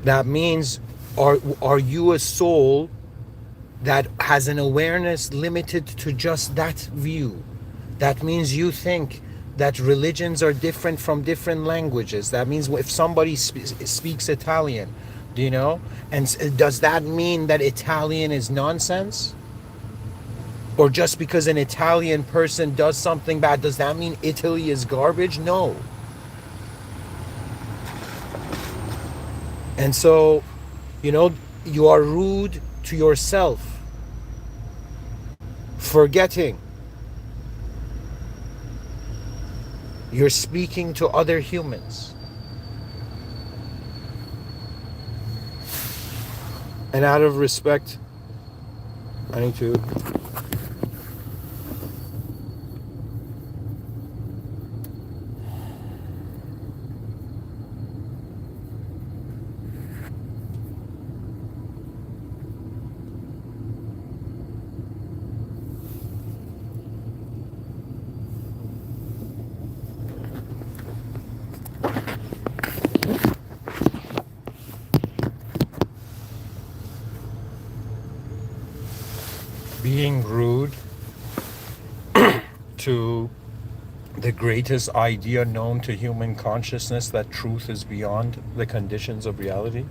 That means, are you a soul that has an awareness limited to just that view? That means you think that religions are different from different languages. That means if somebody speaks Italian, do you know? And does that mean that Italian is nonsense? Or just because an Italian person does something bad, does that mean Italy is garbage? No. And so, you are rude to yourself, forgetting you're speaking to other humans. And out of respect, I need to... being rude to the greatest idea known to human consciousness, that truth is beyond the conditions of reality.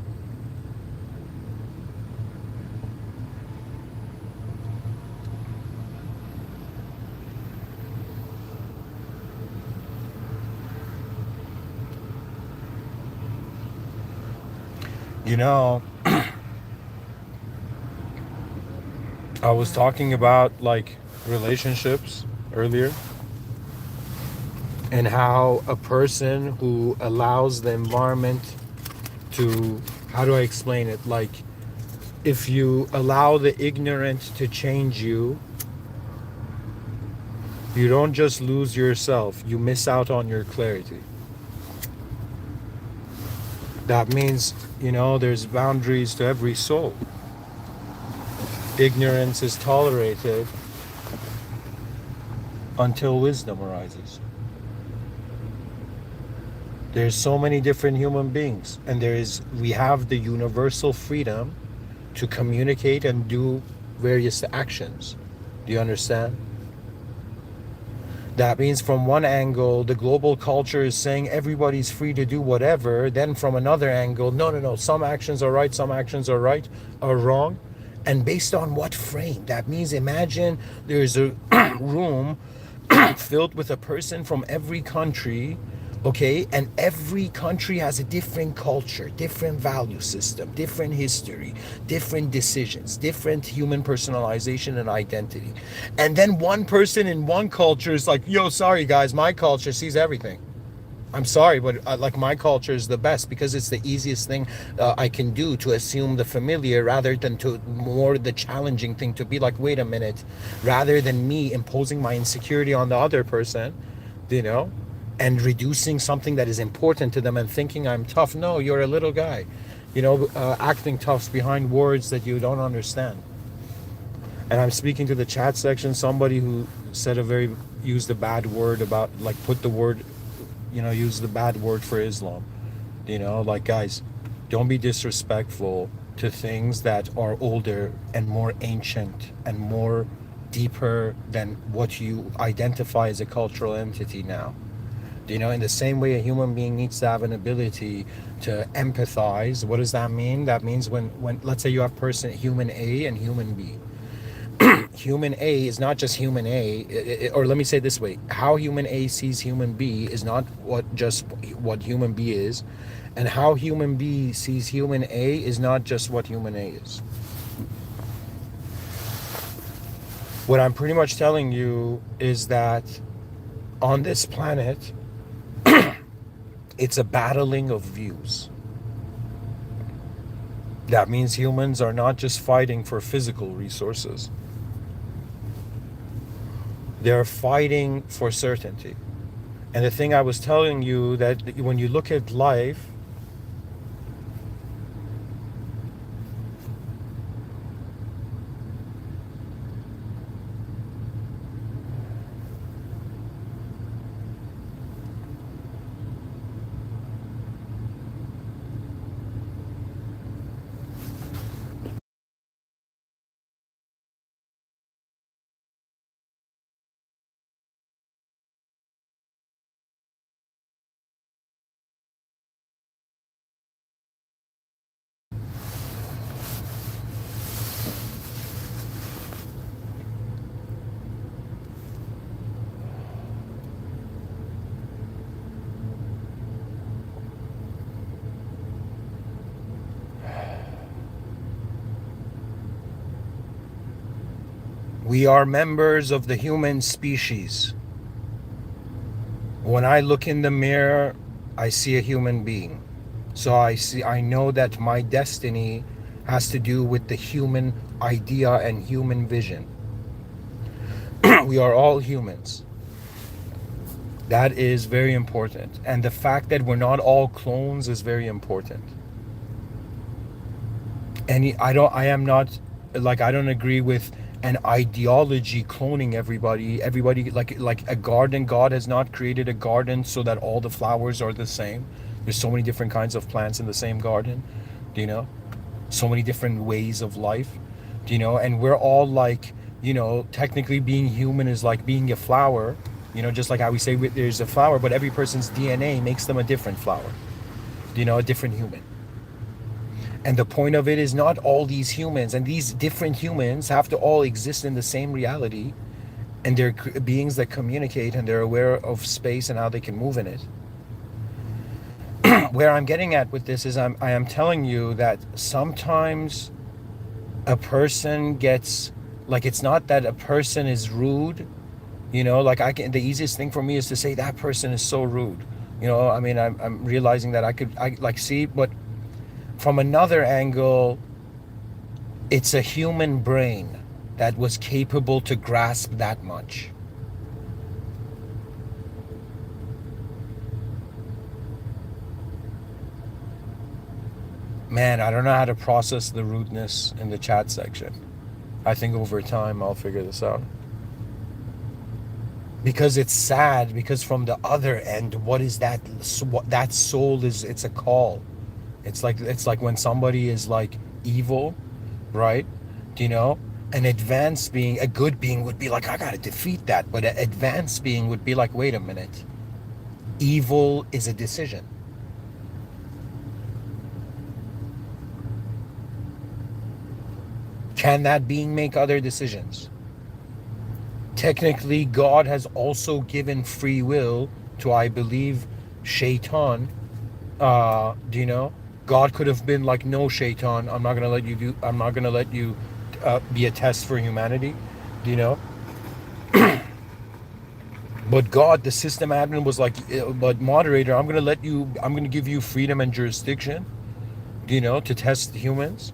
I was talking about relationships earlier, and how a person who allows the environment to, how do I explain it? If you allow the ignorant to change you, you don't just lose yourself, you miss out on your clarity. That means, there's boundaries to every soul. Ignorance is tolerated until wisdom arises. There's so many different human beings, and we have the universal freedom to communicate and do various actions. Do you understand? That means from one angle, the global culture is saying everybody's free to do whatever. Then from another angle, no, some actions are right, some actions are wrong. And based on what frame? That means imagine there's a room filled with a person from every country, okay? And every country has a different culture, different value system, different history, different decisions, different human personalization and identity. And then one person in one culture is like, yo, sorry guys, my culture sees everything. I'm sorry, but my culture is the best because it's the easiest thing I can do to assume the familiar, rather than to more the challenging thing to be like, wait a minute, rather than me imposing my insecurity on the other person, and reducing something that is important to them and thinking I'm tough. No, you're a little guy, acting tough behind words that you don't understand. And I'm speaking to the chat section, somebody who said used a bad word about, put the word, use the bad word for Islam. Guys, don't be disrespectful to things that are older and more ancient and more deeper than what you identify as a cultural entity now. In the same way a human being needs to have an ability to empathize. What does that mean? That means when let's say you have human A and human B. Human A is not just human A, or let me say it this way: how human A sees human B is not what human B is, and how human B sees human A is not just what human A is. What I'm pretty much telling you is that on this planet, it's a battling of views. That means humans are not just fighting for physical resources. They're fighting for certainty. And the thing I was telling you, that when you look at life, we are members of the human species. When I look in the mirror, I see a human being. So I know that my destiny has to do with the human idea and human vision. We are all humans. That is very important. And the fact that we're not all clones is very important. And I don't agree with an ideology cloning everybody, like a garden. God has not created a garden so that all the flowers are the same. There's so many different kinds of plants in the same garden, do you know? So many different ways of life, do you know? And we're all like, technically being human is like being a flower, just like how we say there's a flower, but every person's DNA makes them a different flower, a different human. And the point of it is not all these humans and these different humans have to all exist in the same reality, and they're beings that communicate and they're aware of space and how they can move in it. Where I'm getting at with this is I am telling you that sometimes a person gets, like, it's not that a person is rude, the easiest thing for me is to say that person is so rude. I'm realizing that but from another angle, it's a human brain that was capable to grasp that much. Man, I don't know how to process the rudeness in the chat section. I think over time I'll figure this out. Because it's sad, because from the other end, what is that? That soul is, it's a call. It's like when somebody is like evil, right? An advanced being, a good being would be like, I gotta defeat that. But an advanced being would be like, wait a minute. Evil is a decision. Can that being make other decisions? Technically, God has also given free will to, I believe, Shaitan. God could have been like, no, Shaitan, I'm not gonna let you be a test for humanity, But God, the system admin, was like, but moderator, I'm gonna give you freedom and jurisdiction, to test humans,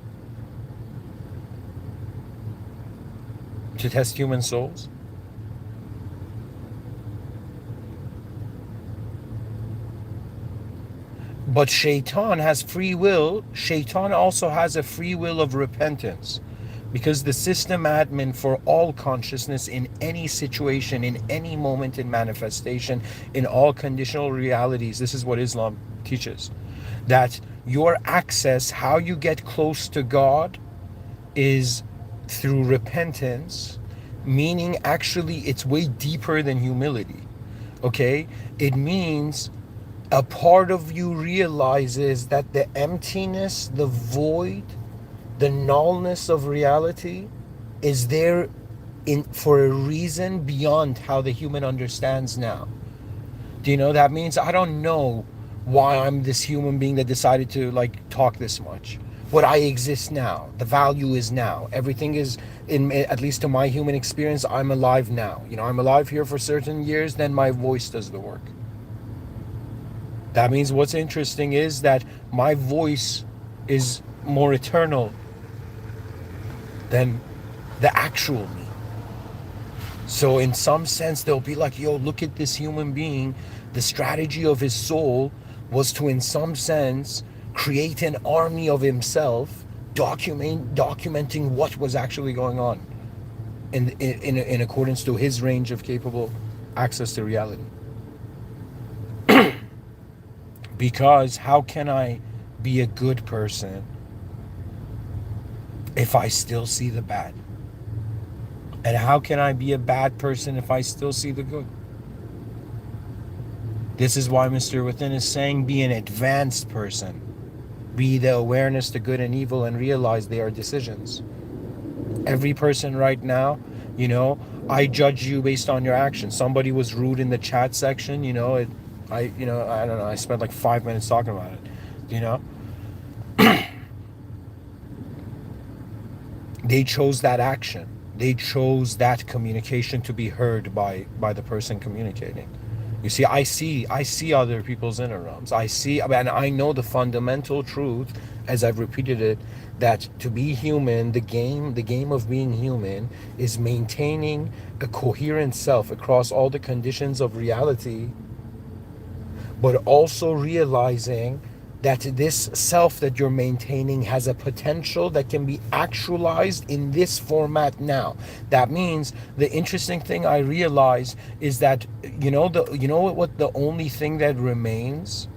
to test human souls. But Shaitan has free will. Shaitan also has a free will of repentance, because the system admin for all consciousness in any situation, in any moment in manifestation, in all conditional realities, this is what Islam teaches, that your access, how you get close to God, is through repentance, meaning actually it's way deeper than humility. Okay? It means a part of you realizes that the emptiness, the void, the nullness of reality is there for a reason beyond how the human understands now. That means I don't know why I'm this human being that decided to talk this much, but I exist now. The value is now. Everything is, at least to my human experience, I'm alive now. I'm alive here for certain years, then my voice does the work. That means what's interesting is that my voice is more eternal than the actual me. So in some sense, they'll be like, yo, look at this human being. The strategy of his soul was to, in some sense, create an army of himself, documenting what was actually going on in accordance to his range of capable access to reality. Because how can I be a good person if I still see the bad? And how can I be a bad person if I still see the good? This is why Mr. Within is saying, be an advanced person. Be the awareness to good and evil and realize they are decisions. Every person right now, I judge you based on your actions. Somebody was rude in the chat section, I don't know, I spent like 5 minutes talking about it, They chose that action. They chose that communication to be heard by the person communicating. You see, I see other people's inner realms. And I know the fundamental truth, as I've repeated it, that to be human, the game of being human is maintaining a coherent self across all the conditions of reality, but also realizing that this self that you're maintaining has a potential that can be actualized in this format now. That means the interesting thing I realize is that what the only thing that remains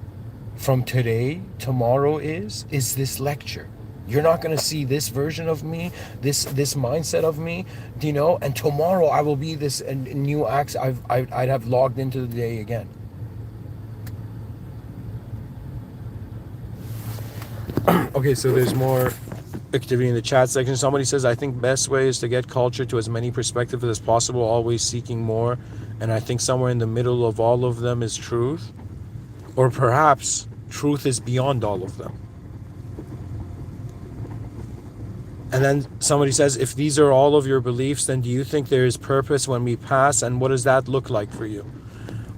from today, tomorrow is this lecture. You're not going to see this version of me, this mindset of me, and tomorrow I will be this new act I'd have logged into the day again. Okay, so there's more activity in the chat section. Somebody says, I think best way is to get culture to as many perspectives as possible, always seeking more. And I think somewhere in the middle of all of them is truth. Or perhaps truth is beyond all of them. And then somebody says, if these are all of your beliefs, then do you think there is purpose when we pass? And what does that look like for you?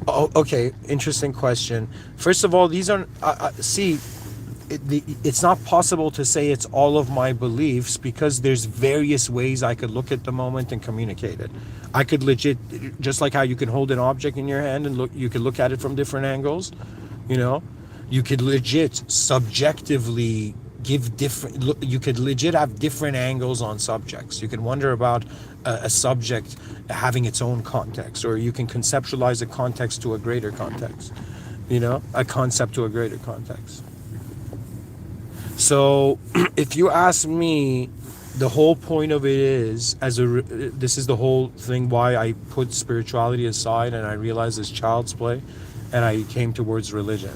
Oh, okay, interesting question. First of all, these are, it's not possible to say it's all of my beliefs, because there's various ways I could look at the moment and communicate it. I could legit, just like how you can hold an object in your hand and you could look at it from different angles, you could legit subjectively you could legit have different angles on subjects. You can wonder about a subject having its own context, or you can conceptualize a context to a greater context, a concept to a greater context. So if you ask me, the whole point of it is, this is the whole thing why I put spirituality aside and I realized it's child's play and I came towards religion,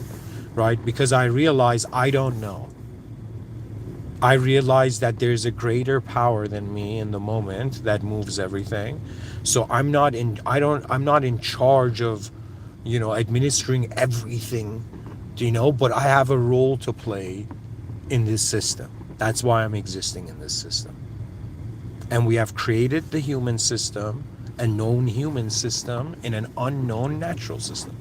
right? Because I realized I don't know. I realized that there's a greater power than me in the moment that moves everything. So I'm not in charge of, administering everything, but I have a role to play in this system. That's why I'm existing in this system. And we have created the human system, a known human system, in an unknown natural system.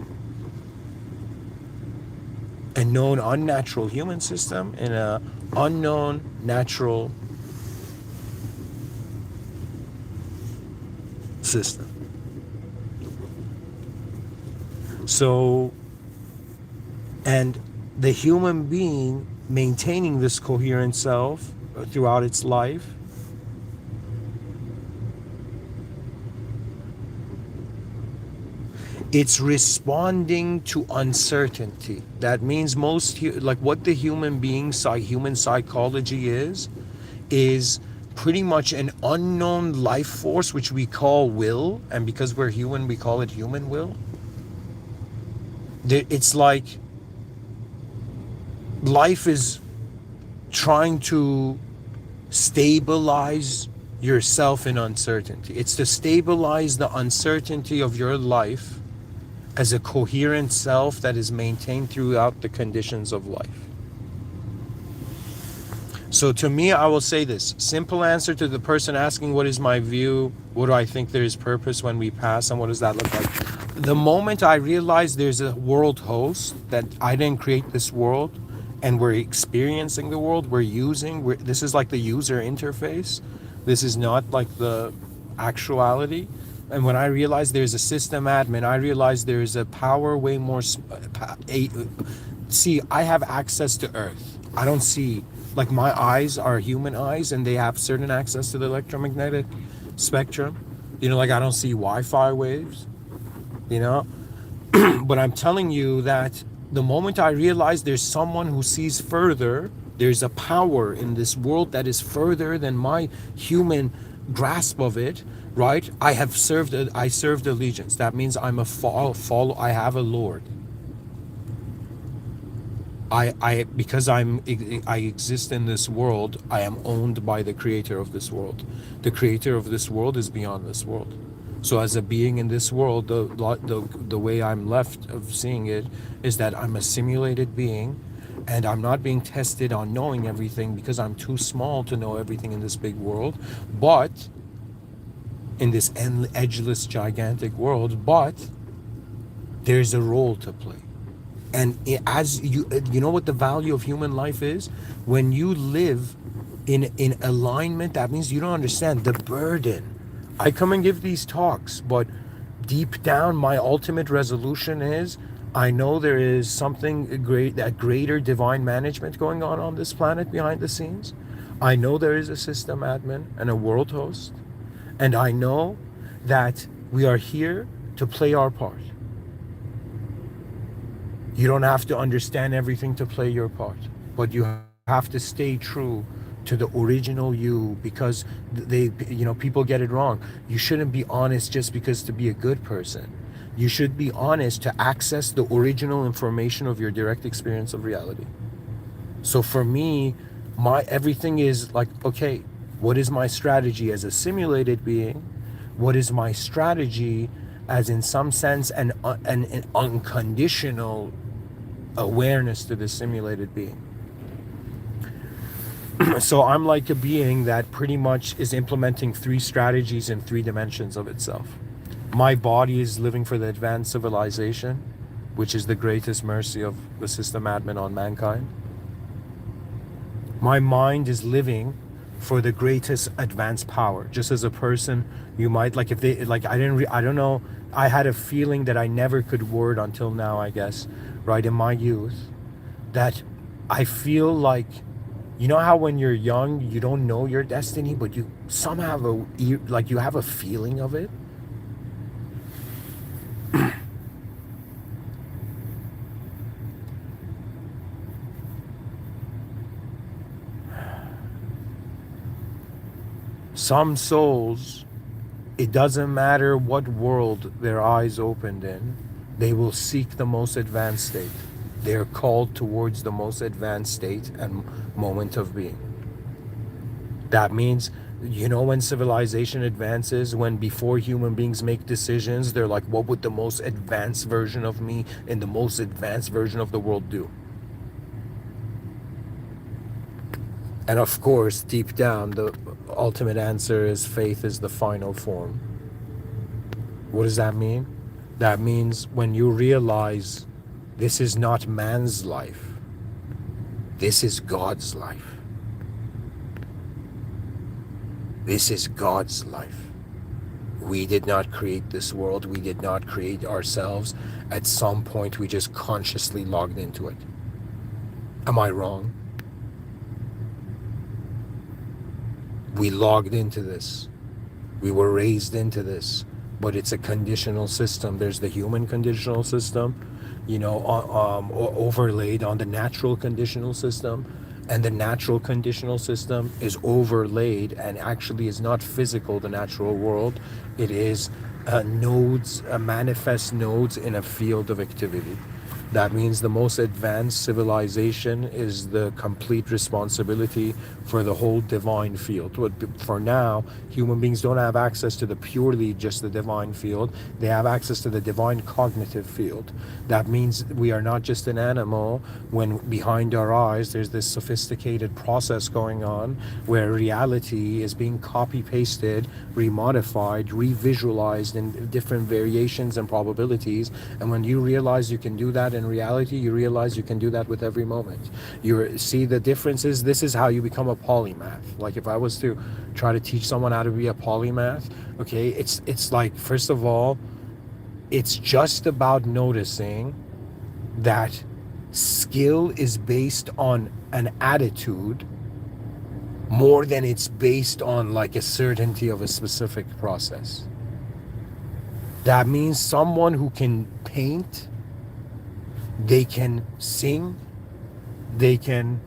A known unnatural human system in an unknown natural system. So, and the human being maintaining this coherent self throughout its life it's responding to uncertainty. That means what the human being, human psychology is pretty much an unknown life force, which we call will, and because we're human, we call it human will. It's like life is trying to stabilize yourself in uncertainty. It's to stabilize the uncertainty of your life as a coherent self that is maintained throughout the conditions of life. So to me, I will say this simple answer to the person asking, what is my view? What do I think there is purpose when we pass? And what does that look like? The moment I realize there's a world host, that I didn't create this world, and we're experiencing the world, this is like the user interface. This is not like the actuality. And when I realize there's a system admin, I realize there's a power way more see, I have access to Earth. I don't see, like, my eyes are human eyes and they have certain access to the electromagnetic spectrum. Like, I don't see Wi-Fi waves, you know but I'm telling you that the moment I realize there's someone who sees further, there's a power in this world that is further than my human grasp of it, right? I served allegiance. That means I'm a follow. I have a Lord. Because I exist in this world, I am owned by the creator of this world. The creator of this world is beyond this world. So as a being in this world, the way I'm left of seeing it is that I'm a simulated being, and I'm not being tested on knowing everything because I'm too small to know everything in this big world, but in this edgeless, gigantic world, but there's a role to play. And as you know what the value of human life is? When you live in alignment, that means you don't understand the burden. I come and give these talks, but deep down, my ultimate resolution is, I know there is something great, that greater divine management going on this planet behind the scenes. I know there is a system admin and a world host, and I know that we are here to play our part. You don't have to understand everything to play your part, but you have to stay true to the original you, because people get it wrong. You shouldn't be honest just because to be a good person. You should be honest to access the original information of your direct experience of reality. So for me, my everything is like, okay, what is my strategy as a simulated being? What is my strategy as, in some sense, an unconditional awareness to the simulated being? So I'm like a being that pretty much is implementing 3 strategies in 3 dimensions of itself. My body is living for the advanced civilization, which is the greatest mercy of the system admin on mankind. My mind is living for the greatest advanced power. Just as a person, you might, like, if they, like, I don't know, I had a feeling that I never could word until now, I guess, right, in my youth, that I feel like, you know how when you're young, you don't know your destiny, but you somehow you have a feeling of it? Some souls, it doesn't matter what world their eyes opened in, they will seek the most advanced state. They're called towards the most advanced state and moment of being. That means, when civilization advances, when before human beings make decisions, they're like, what would the most advanced version of me in the most advanced version of the world do? And of course, deep down, the ultimate answer is faith is the final form. What does that mean? That means when you realize this is not man's life, this is God's life. This is God's life. We did not create this world. We did not create ourselves. At some point, we just consciously logged into it. Am I wrong? We logged into this. We were raised into this. But it's a conditional system. There's the human conditional system, overlaid on the natural conditional system. And the natural conditional system is overlaid and actually is not physical, the natural world. It is nodes, manifest nodes in a field of activity. That means the most advanced civilization is the complete responsibility for the whole divine field. But for now, human beings don't have access to the purely just the divine field. They have access to the divine cognitive field. That means we are not just an animal when behind our eyes there's this sophisticated process going on where reality is being copy-pasted, remodified, revisualized in different variations and probabilities. And when you realize you can do that in in reality, you realize you can do that with every moment. You see the differences. This is how you become a polymath. Like if I was to try to teach someone how to be a polymath, okay, it's like, first of all, it's just about noticing that skill is based on an attitude more than it's based on like a certainty of a specific process. That means someone who can paint, they can sing, they can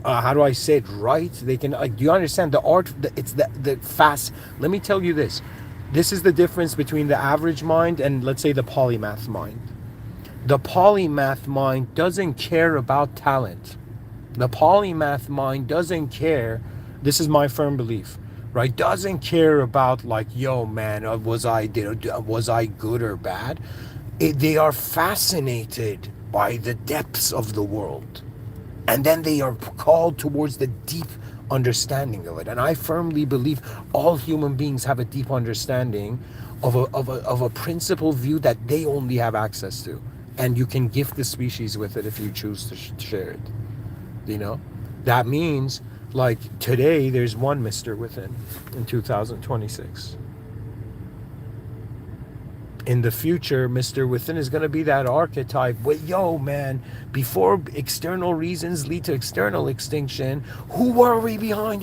how do I say it right? They can, like, do you understand the art? It's the fast. Let me tell you this. This is the difference between the average mind and, let's say, the polymath mind. The polymath mind doesn't care about talent. The polymath mind doesn't care. This is my firm belief, right? Doesn't care about like, yo, man, was I good or bad? They are fascinated by the depths of the world, and then they are called towards the deep understanding of it. And I firmly believe all human beings have a deep understanding of a principal view that they only have access to, and you can gift the species with it if you choose to share it. You know, that means like today there's one Mr. Within in 2026. In the future, Mr. Within is going to be that archetype with, yo, man, before external reasons lead to external extinction, who are we behind our